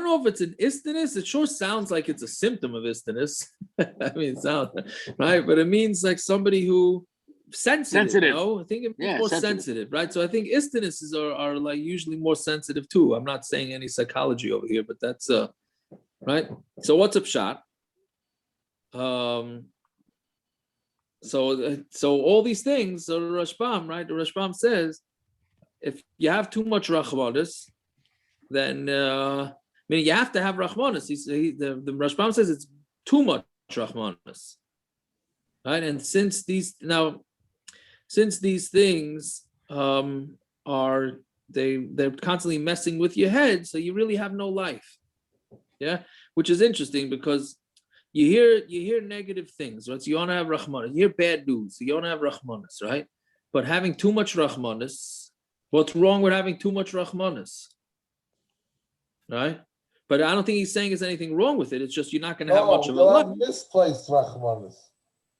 know if it's an istinus. It sure sounds like it's a symptom of istinus. I mean, it sounds right, but it means like somebody who sensitive. I think it means more sensitive, right? So I think istinuses are like usually more sensitive too. I'm not saying any psychology over here, but that's right. So what's up, shot? So all these things, so the Rashbam, right? The Rashbam says, if you have too much rachmanis, then meaning you have to have rachmanis. The Rashbam says it's too much rachmanis, right? And since these things they're constantly messing with your head, so you really have no life. Yeah, which is interesting because you hear negative things, right? So you want to have rachmanis. You hear bad news, so you want to have rachmanis, right? But having too much rachmanis, what's wrong with having too much rachmanis, right? But I don't think he's saying there's anything wrong with it. It's just you're not going to have much of a life. Misplaced rachmanis.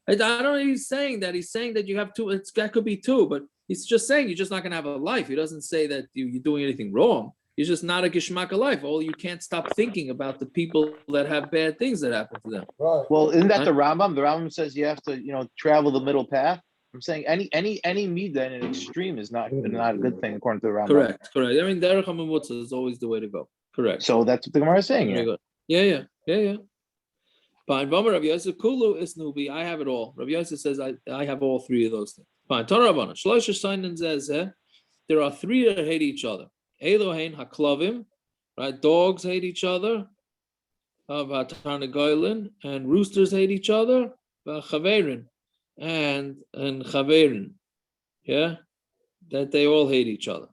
I don't know if he's saying that. He's saying that you have two. That could be two, but he's just saying you're just not going to have a life. He doesn't say that you're doing anything wrong. You're just not a geshmak life. All you can't stop thinking about the people that have bad things that happen to them. Right. Well, isn't that the Rambam? The Rambam says you have to, travel the middle path. I'm saying any midah in an extreme is not a good thing according to the Rambam. Correct. I mean, derech hamamutza is always the way to go. Correct. So that's what the Gemara is saying here. Yeah. Fine. V'amar Rav Yosef kulu isnubi. I have it all. Rav Yosef says I have all three of those things. Fine. Torah Rabbana. Shlosh Shainin says there are three that hate each other. Elohein haklavim, right? Dogs hate each other. Tarnagoylin, and roosters hate each other. Chaverin and chaverin, yeah, that they all hate each other.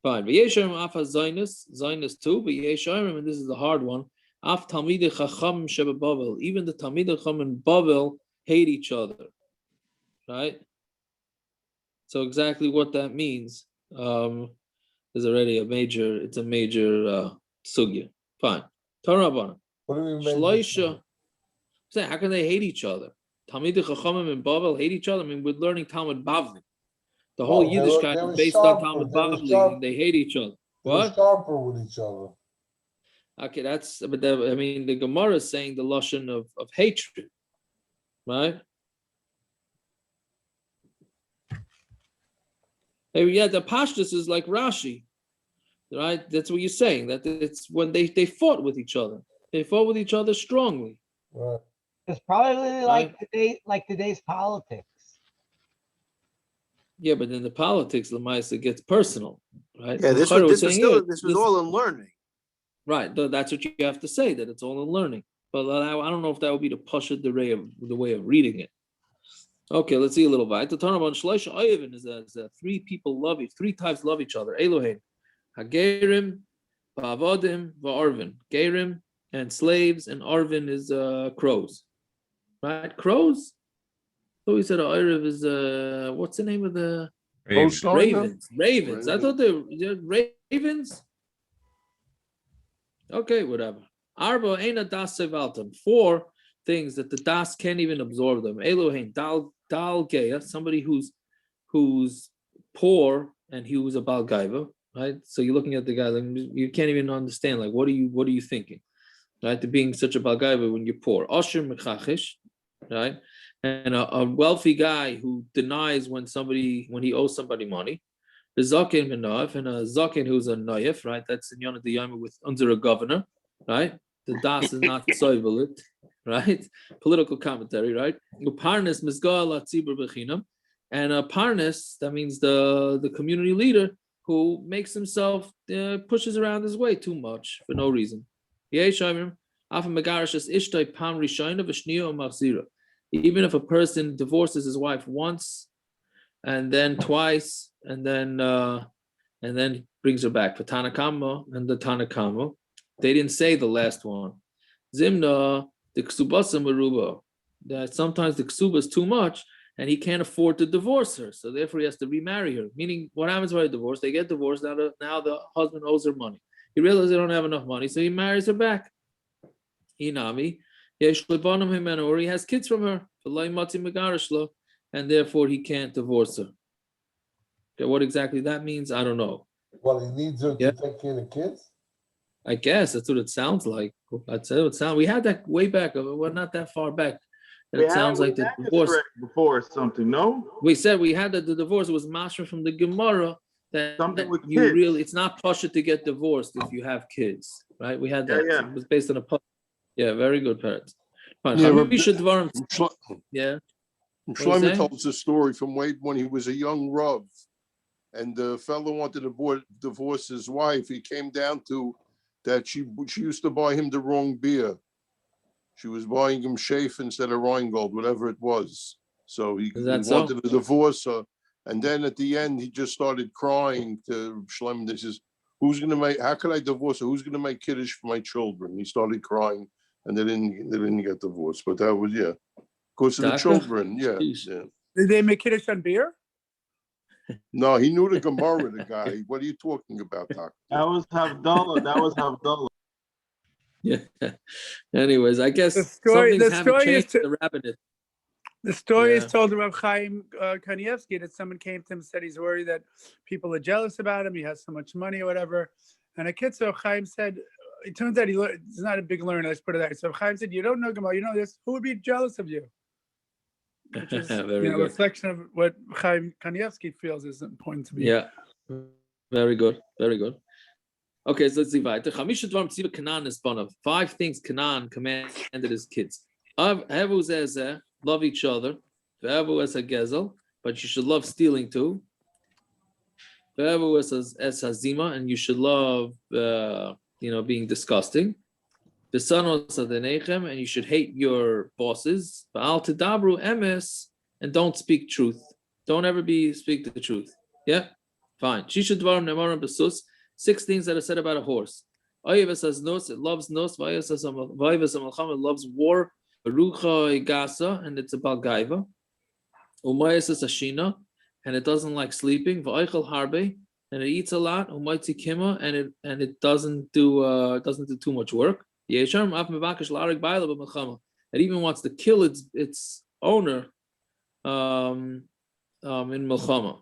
Fine. V'yesharim af hazaynus too. But yesharim, and this is the hard one. Af talmidei chacham sheba Bavel. Even the talmidei chacham in Bavel hate each other, right? So exactly what that means. Is already a major sugya. Fine. Torah Rabbana. What do you mean? Shloisha. Say, how can they hate each other? Talmidei Chachamim and Bavel hate each other. I mean, we're learning Talmud Bavli. The whole Yiddishkeit is based on Talmud Bavli, and they hate each other. What? Sharper with each other. Okay, the Gemara is saying the lashon of hatred, right? Yeah, the Pashtus is like Rashi, right? That's what you're saying. That it's when they fought with each other. They fought with each other strongly. Right. It's probably like today's politics. Yeah, but in the politics, Lamaisa gets personal, right? Yeah, this was all in learning. Right, that's what you have to say, that it's all in learning. But I don't know if that would be the pashut the way of reading it. Okay, let's see a little bit. The Tanabon Shloisha Oyevin is that three types love each other. Elohein, Hagerim, Ba'avodim, Va'arvin. Gerim and slaves, and Arvin is crows. Right? Crows? So we said Orev is what's the name of the Ravens. I thought they're ravens. Okay, whatever. Arba Eina Das Sevaltam. 4 things that the das can't even absorb them. Elohein dal geya, somebody who's poor and he was a balgaiva, right? So you're looking at the guy like you can't even understand. Like, what are you thinking, right? To being such a balgaiva when you're poor. Osher mechachish, right? And a wealthy guy who denies when he owes somebody money. The zaken menaf, and a zaken who's a noyef, right? That's in Yonah the Yama with under a governor, right? The das is not soivelit, right? Political commentary, right? Parnas misgal atzibur bechinam, and a parnas, that means the community leader who makes himself pushes around his way too much for no reason. Even if a person divorces his wife once, and then twice, and then brings her back for Tanakama and the Tanakama, they didn't say the last one. Zimna, the ksubasa meruba, that sometimes the ksuba is too much and he can't afford to divorce her. So therefore he has to remarry her. Meaning, what happens by a divorce? They get divorced, now the husband owes her money. He realizes they don't have enough money, so he marries her back. Inami, or he has kids from her, and therefore he can't divorce her. Okay, what exactly that means, I don't know. Well, he needs her to take care of the kids? I guess that's what it sounds like. That's what it sounds. We had that way back, well, not that far back. And it sounds like the divorce before or something. No, we said we had the divorce. It was mashma from the Gemara that something with you kids. really, it's not pasha to get divorced if you have kids, right? We had that. Yeah. It was based on a yeah, very good parents. Fine. Yeah, Yeah. Shlomo tells us a story from when he was a young Rav, and the fellow wanted to divorce his wife. He came down to that she used to buy him the wrong beer. She was buying him Schaef instead of Rheingold, whatever it was. So he wanted to divorce her. And then at the end, he just started crying to Shlomo. He says, how can I divorce her? Who's going to make kiddush for my children? He started crying, and they didn't get divorced. But that was, because of the children, yeah. Did they make kiddush on beer? No, he knew the Gemara, the guy. What are you talking about, Doctor? That was Havdalah. Yeah. Anyways, I guess the story the rabbinate. The story is told to Rav Chaim Kanievsky that someone came to him and said he's worried that people are jealous about him. He has so much money or whatever. And a kid, so Chaim said, it turns out he's not a big learner. Let's put it that way. So Chaim said, "You don't know Gemara. You know this. Who would be jealous of you?" Which is a reflection of what Chaim Kanievsky feels is important to be. Yeah, very good, very good. Okay, so let's see. Canaan is one of 5 things Canaan commanded his kids. Love each other. But you should love stealing too. And you should love, being disgusting. And you should hate your bosses. And don't speak truth. Don't ever speak the truth. Yeah, fine. 6 things that are said about a horse. It loves nos. It loves war. And it's about gaiva. And it doesn't like sleeping. And it eats a lot. And it doesn't do too much work. It even wants to kill its owner in milchama.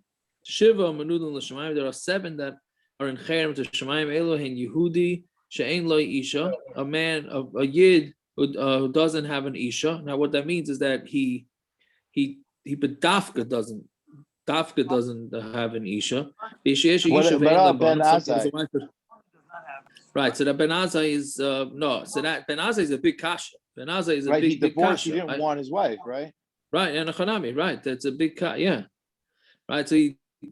There are 7 that are in cheirem to Shemayim Elohin Yehudi she'ein lo isha, a man of a yid who doesn't have an isha. Now, what that means is that he bedafka doesn't have an isha. Right. So that Ben Azai is no. So that Ben Azai is a big kasha. Ben Azai is a big He divorced. Big he didn't want his wife, right? Right, and a chanami, right? That's a big yeah. Right. So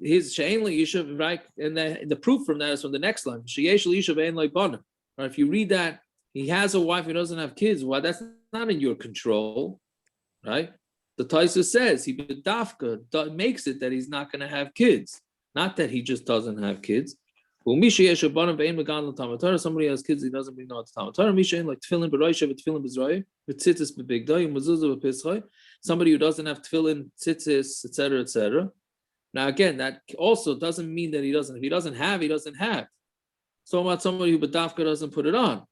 his she'ein lo isha, right? And the proof from that is from the next line. Sheyesh lo isha ve'ein lo bana. Right. If you read that, he has a wife, he doesn't have kids. Well, that's not in your control, right? The Taisa says he bedafka makes it that he's not going to have kids, not that he just doesn't have kids. Somebody has kids, he doesn't bring out the Talmud Torah. Like tefillin b'roisha v'tefillin b'zraya v'tzitzis b'bigdai v'mezuzah v'pischai. Somebody who doesn't have tefillin, tzitzis, etc., etc. Now again, that also doesn't mean that he doesn't. If he doesn't have, he doesn't have. So about somebody who bedafka doesn't put it on.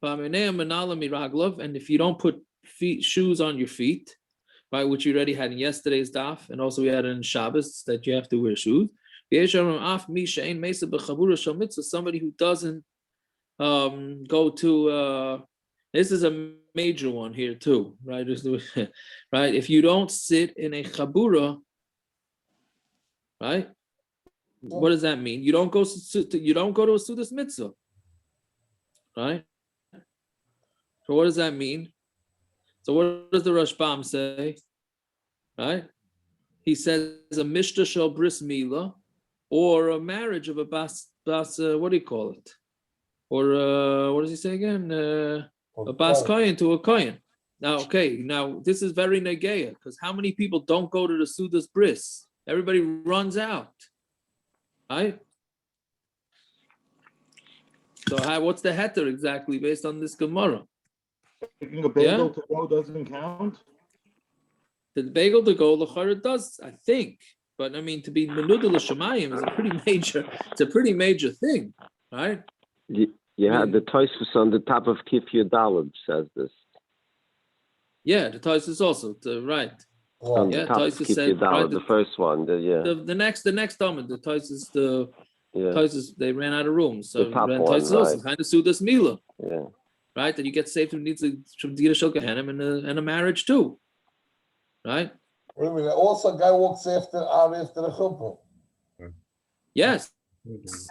And if you don't put shoes on your feet, right, which you already had in yesterday's daf, and also we had it in Shabbos that you have to wear shoes. Somebody who doesn't go to this is a major one here too, right? Right? If you don't sit in a chabura, right? What does that mean? You don't go to a sudas mitzvah, right? So what does that mean? So what does the Rashbam say? Right? He says a mishta shel bris mila, or a marriage of a bas what do you call it? Or what does he say again? A bas kohen to a kohen. Now, now this is very negeya, because how many people don't go to the sudas bris? Everybody runs out, right? So what's the heter exactly based on this Gemara? Taking a bagel to go doesn't count? The bagel to go l'chara does, I think. But I mean, to be menudel l'shamayim is a pretty major. It's a pretty major thing, right? Yeah, the Tosfos on the top of Kifya Dalad says this. Yeah, the Tosfos also right. On Yeah, the top of Tosfos Kifya said Dalad, right, the first one. the next Amud, the Tosfos Tosfos they ran out of room, so The top ran one, Tosfos also right. kind of sudas mila. Yeah. Right, that you get saved from needs from yerushalyim and a marriage too. Right. Wait a minute. Also, a guy walks after the chuppah. Yes.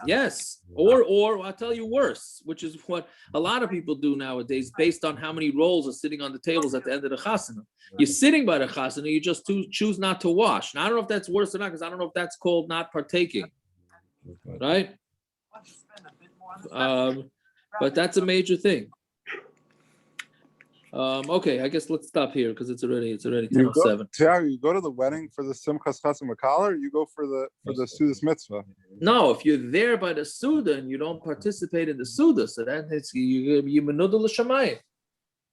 Yes. Or I'll tell you worse, which is what a lot of people do nowadays, based on how many rolls are sitting on the tables at the end of the chasana. You're sitting by the chasana, you just choose not to wash. Now I don't know if that's worse or not, because I don't know if that's called not partaking. Right? But that's a major thing. Okay, I guess let's stop here because it's already 10:07. Tiago, you go to the wedding for the Simchas Chasam Makala, or you go for the Sudas Mitzvah? No, if you're there by the Suda and you don't participate in the Suda, so then it's you menudel l'shamayim.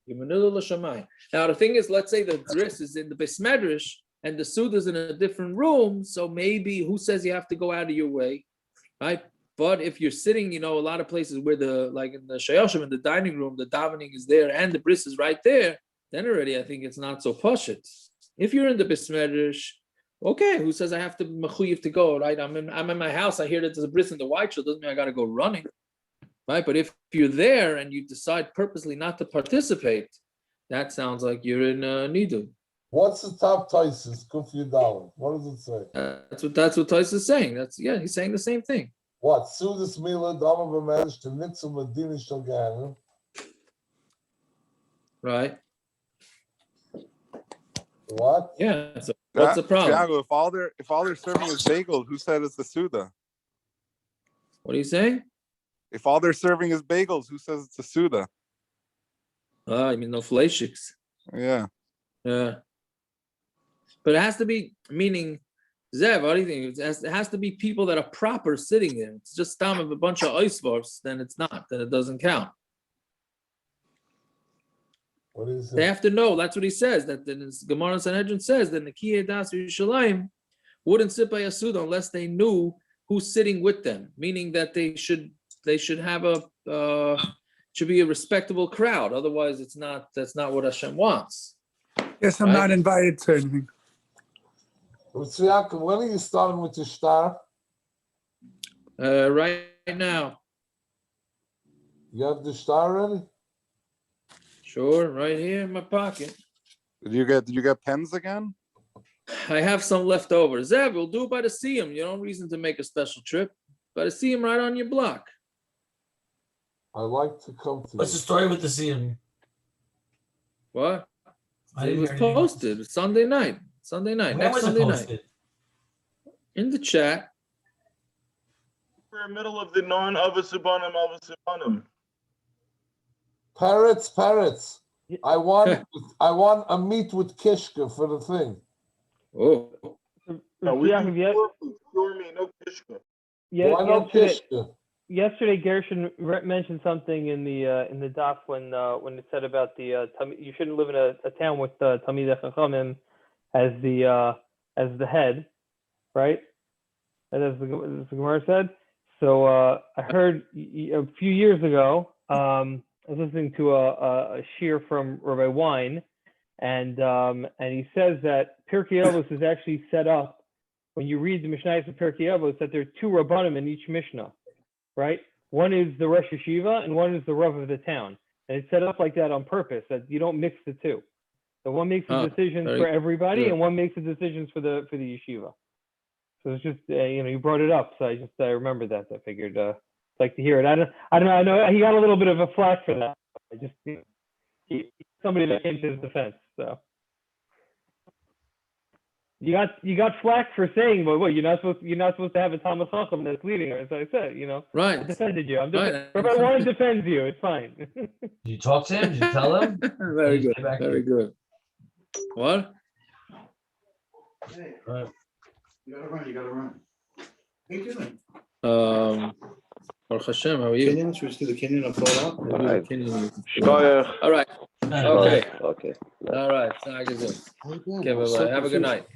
You menudel l'shamayim. Now the thing is, let's say the bris is in the Beis Medrash and the Suda is in a different room, so maybe who says you have to go out of your way, right? But if you're sitting, a lot of places where like in the Shayashim, in the dining room, the davening is there and the bris is right there, then already I think it's not so pashut. If you're in the Beis Medrash, okay, who says I have to mechuyev to go, right? I'm in my house, I hear that there's a bris in the white shirt, doesn't mean I got to go running, right? But if you're there and you decide purposely not to participate, that sounds like you're in nidu. What's the top Tosfos? Kufya Daled. What does it say? That's what Tosfos is saying. He's saying the same thing. What? Sudas Mila, Dama B'Medrash, to Nitzum Medina Shal. Right. What? Yeah. So what's the problem? Tiago, if all they're serving is bagels, who said it's the Suda? What are you saying? If all they're serving is bagels, who says it's the Suda? I mean no fleishiks. Yeah. Yeah. But it has to be, meaning, Zev, what do you think? It has to be people that are proper sitting there. It's just time of a bunch of oisvars, then it's not, then it doesn't count. What is it? They have to know, that's what he says, that in Gemara Sanhedrin says that Nekiyeh Das Yerushalayim wouldn't sit by a Suda unless they knew who's sitting with them, meaning that they should have should be a respectable crowd. Otherwise, that's not what Hashem wants. Yes, I'm not invited to anything. Yaakov, when are you starting with the star? Right now. You have the star ready? Sure, right here in my pocket. Did you get pens again? I have some left over. Zev, we'll do it by the Siyum. You don't reason to make a special trip. By the Siyum right on your block. I like to come to What's the story with the Siyum? What? I It didn't was hear anything. posted Sunday night. When Next was it Sunday posted? night. In the chat. We're in the middle of the non-avasubanim. Parrots. I want a meat with kishka for the thing. Oh. No, we Yeah, do yeah. pure meat, no kishka. Why no kishka? Yesterday, Gershon mentioned something in the daf when it said about the you shouldn't live in a town with Talmidei Chachamim as the head, right? And as the Gemara said. So I heard a few years ago. I was listening to a shir from Rabbi Wein, and he says that Pirkei Avos is actually set up when you read the Mishnayos of Pirkei Avos that there are two rabbanim in each Mishnah. Right? One is the Rosh Yeshiva and one is the Rav of the town. And it's set up like that on purpose, that you don't mix the two. So one makes the decisions for everybody and one makes the decisions for the yeshiva. So it's just, you brought it up. So I remember that. I figured I'd like to hear it. I don't know. I know he got a little bit of a flack for that. I just, somebody that came to his defense. So. You got flack for saying, well, what, you're not supposed to have a Talmid Chacham that's leading her, as I said, Right. I defended you. Right. Rabbi Warren defends you. It's fine. Did you talk to him? Did you tell him? Very good. Very good. What? Hey, you gotta run. What are you doing? Baruch Hashem, how are you? Canaan, should we just do the canaan and pull it out? All right. Okay. All right. Okay, bye-bye. Have a good night.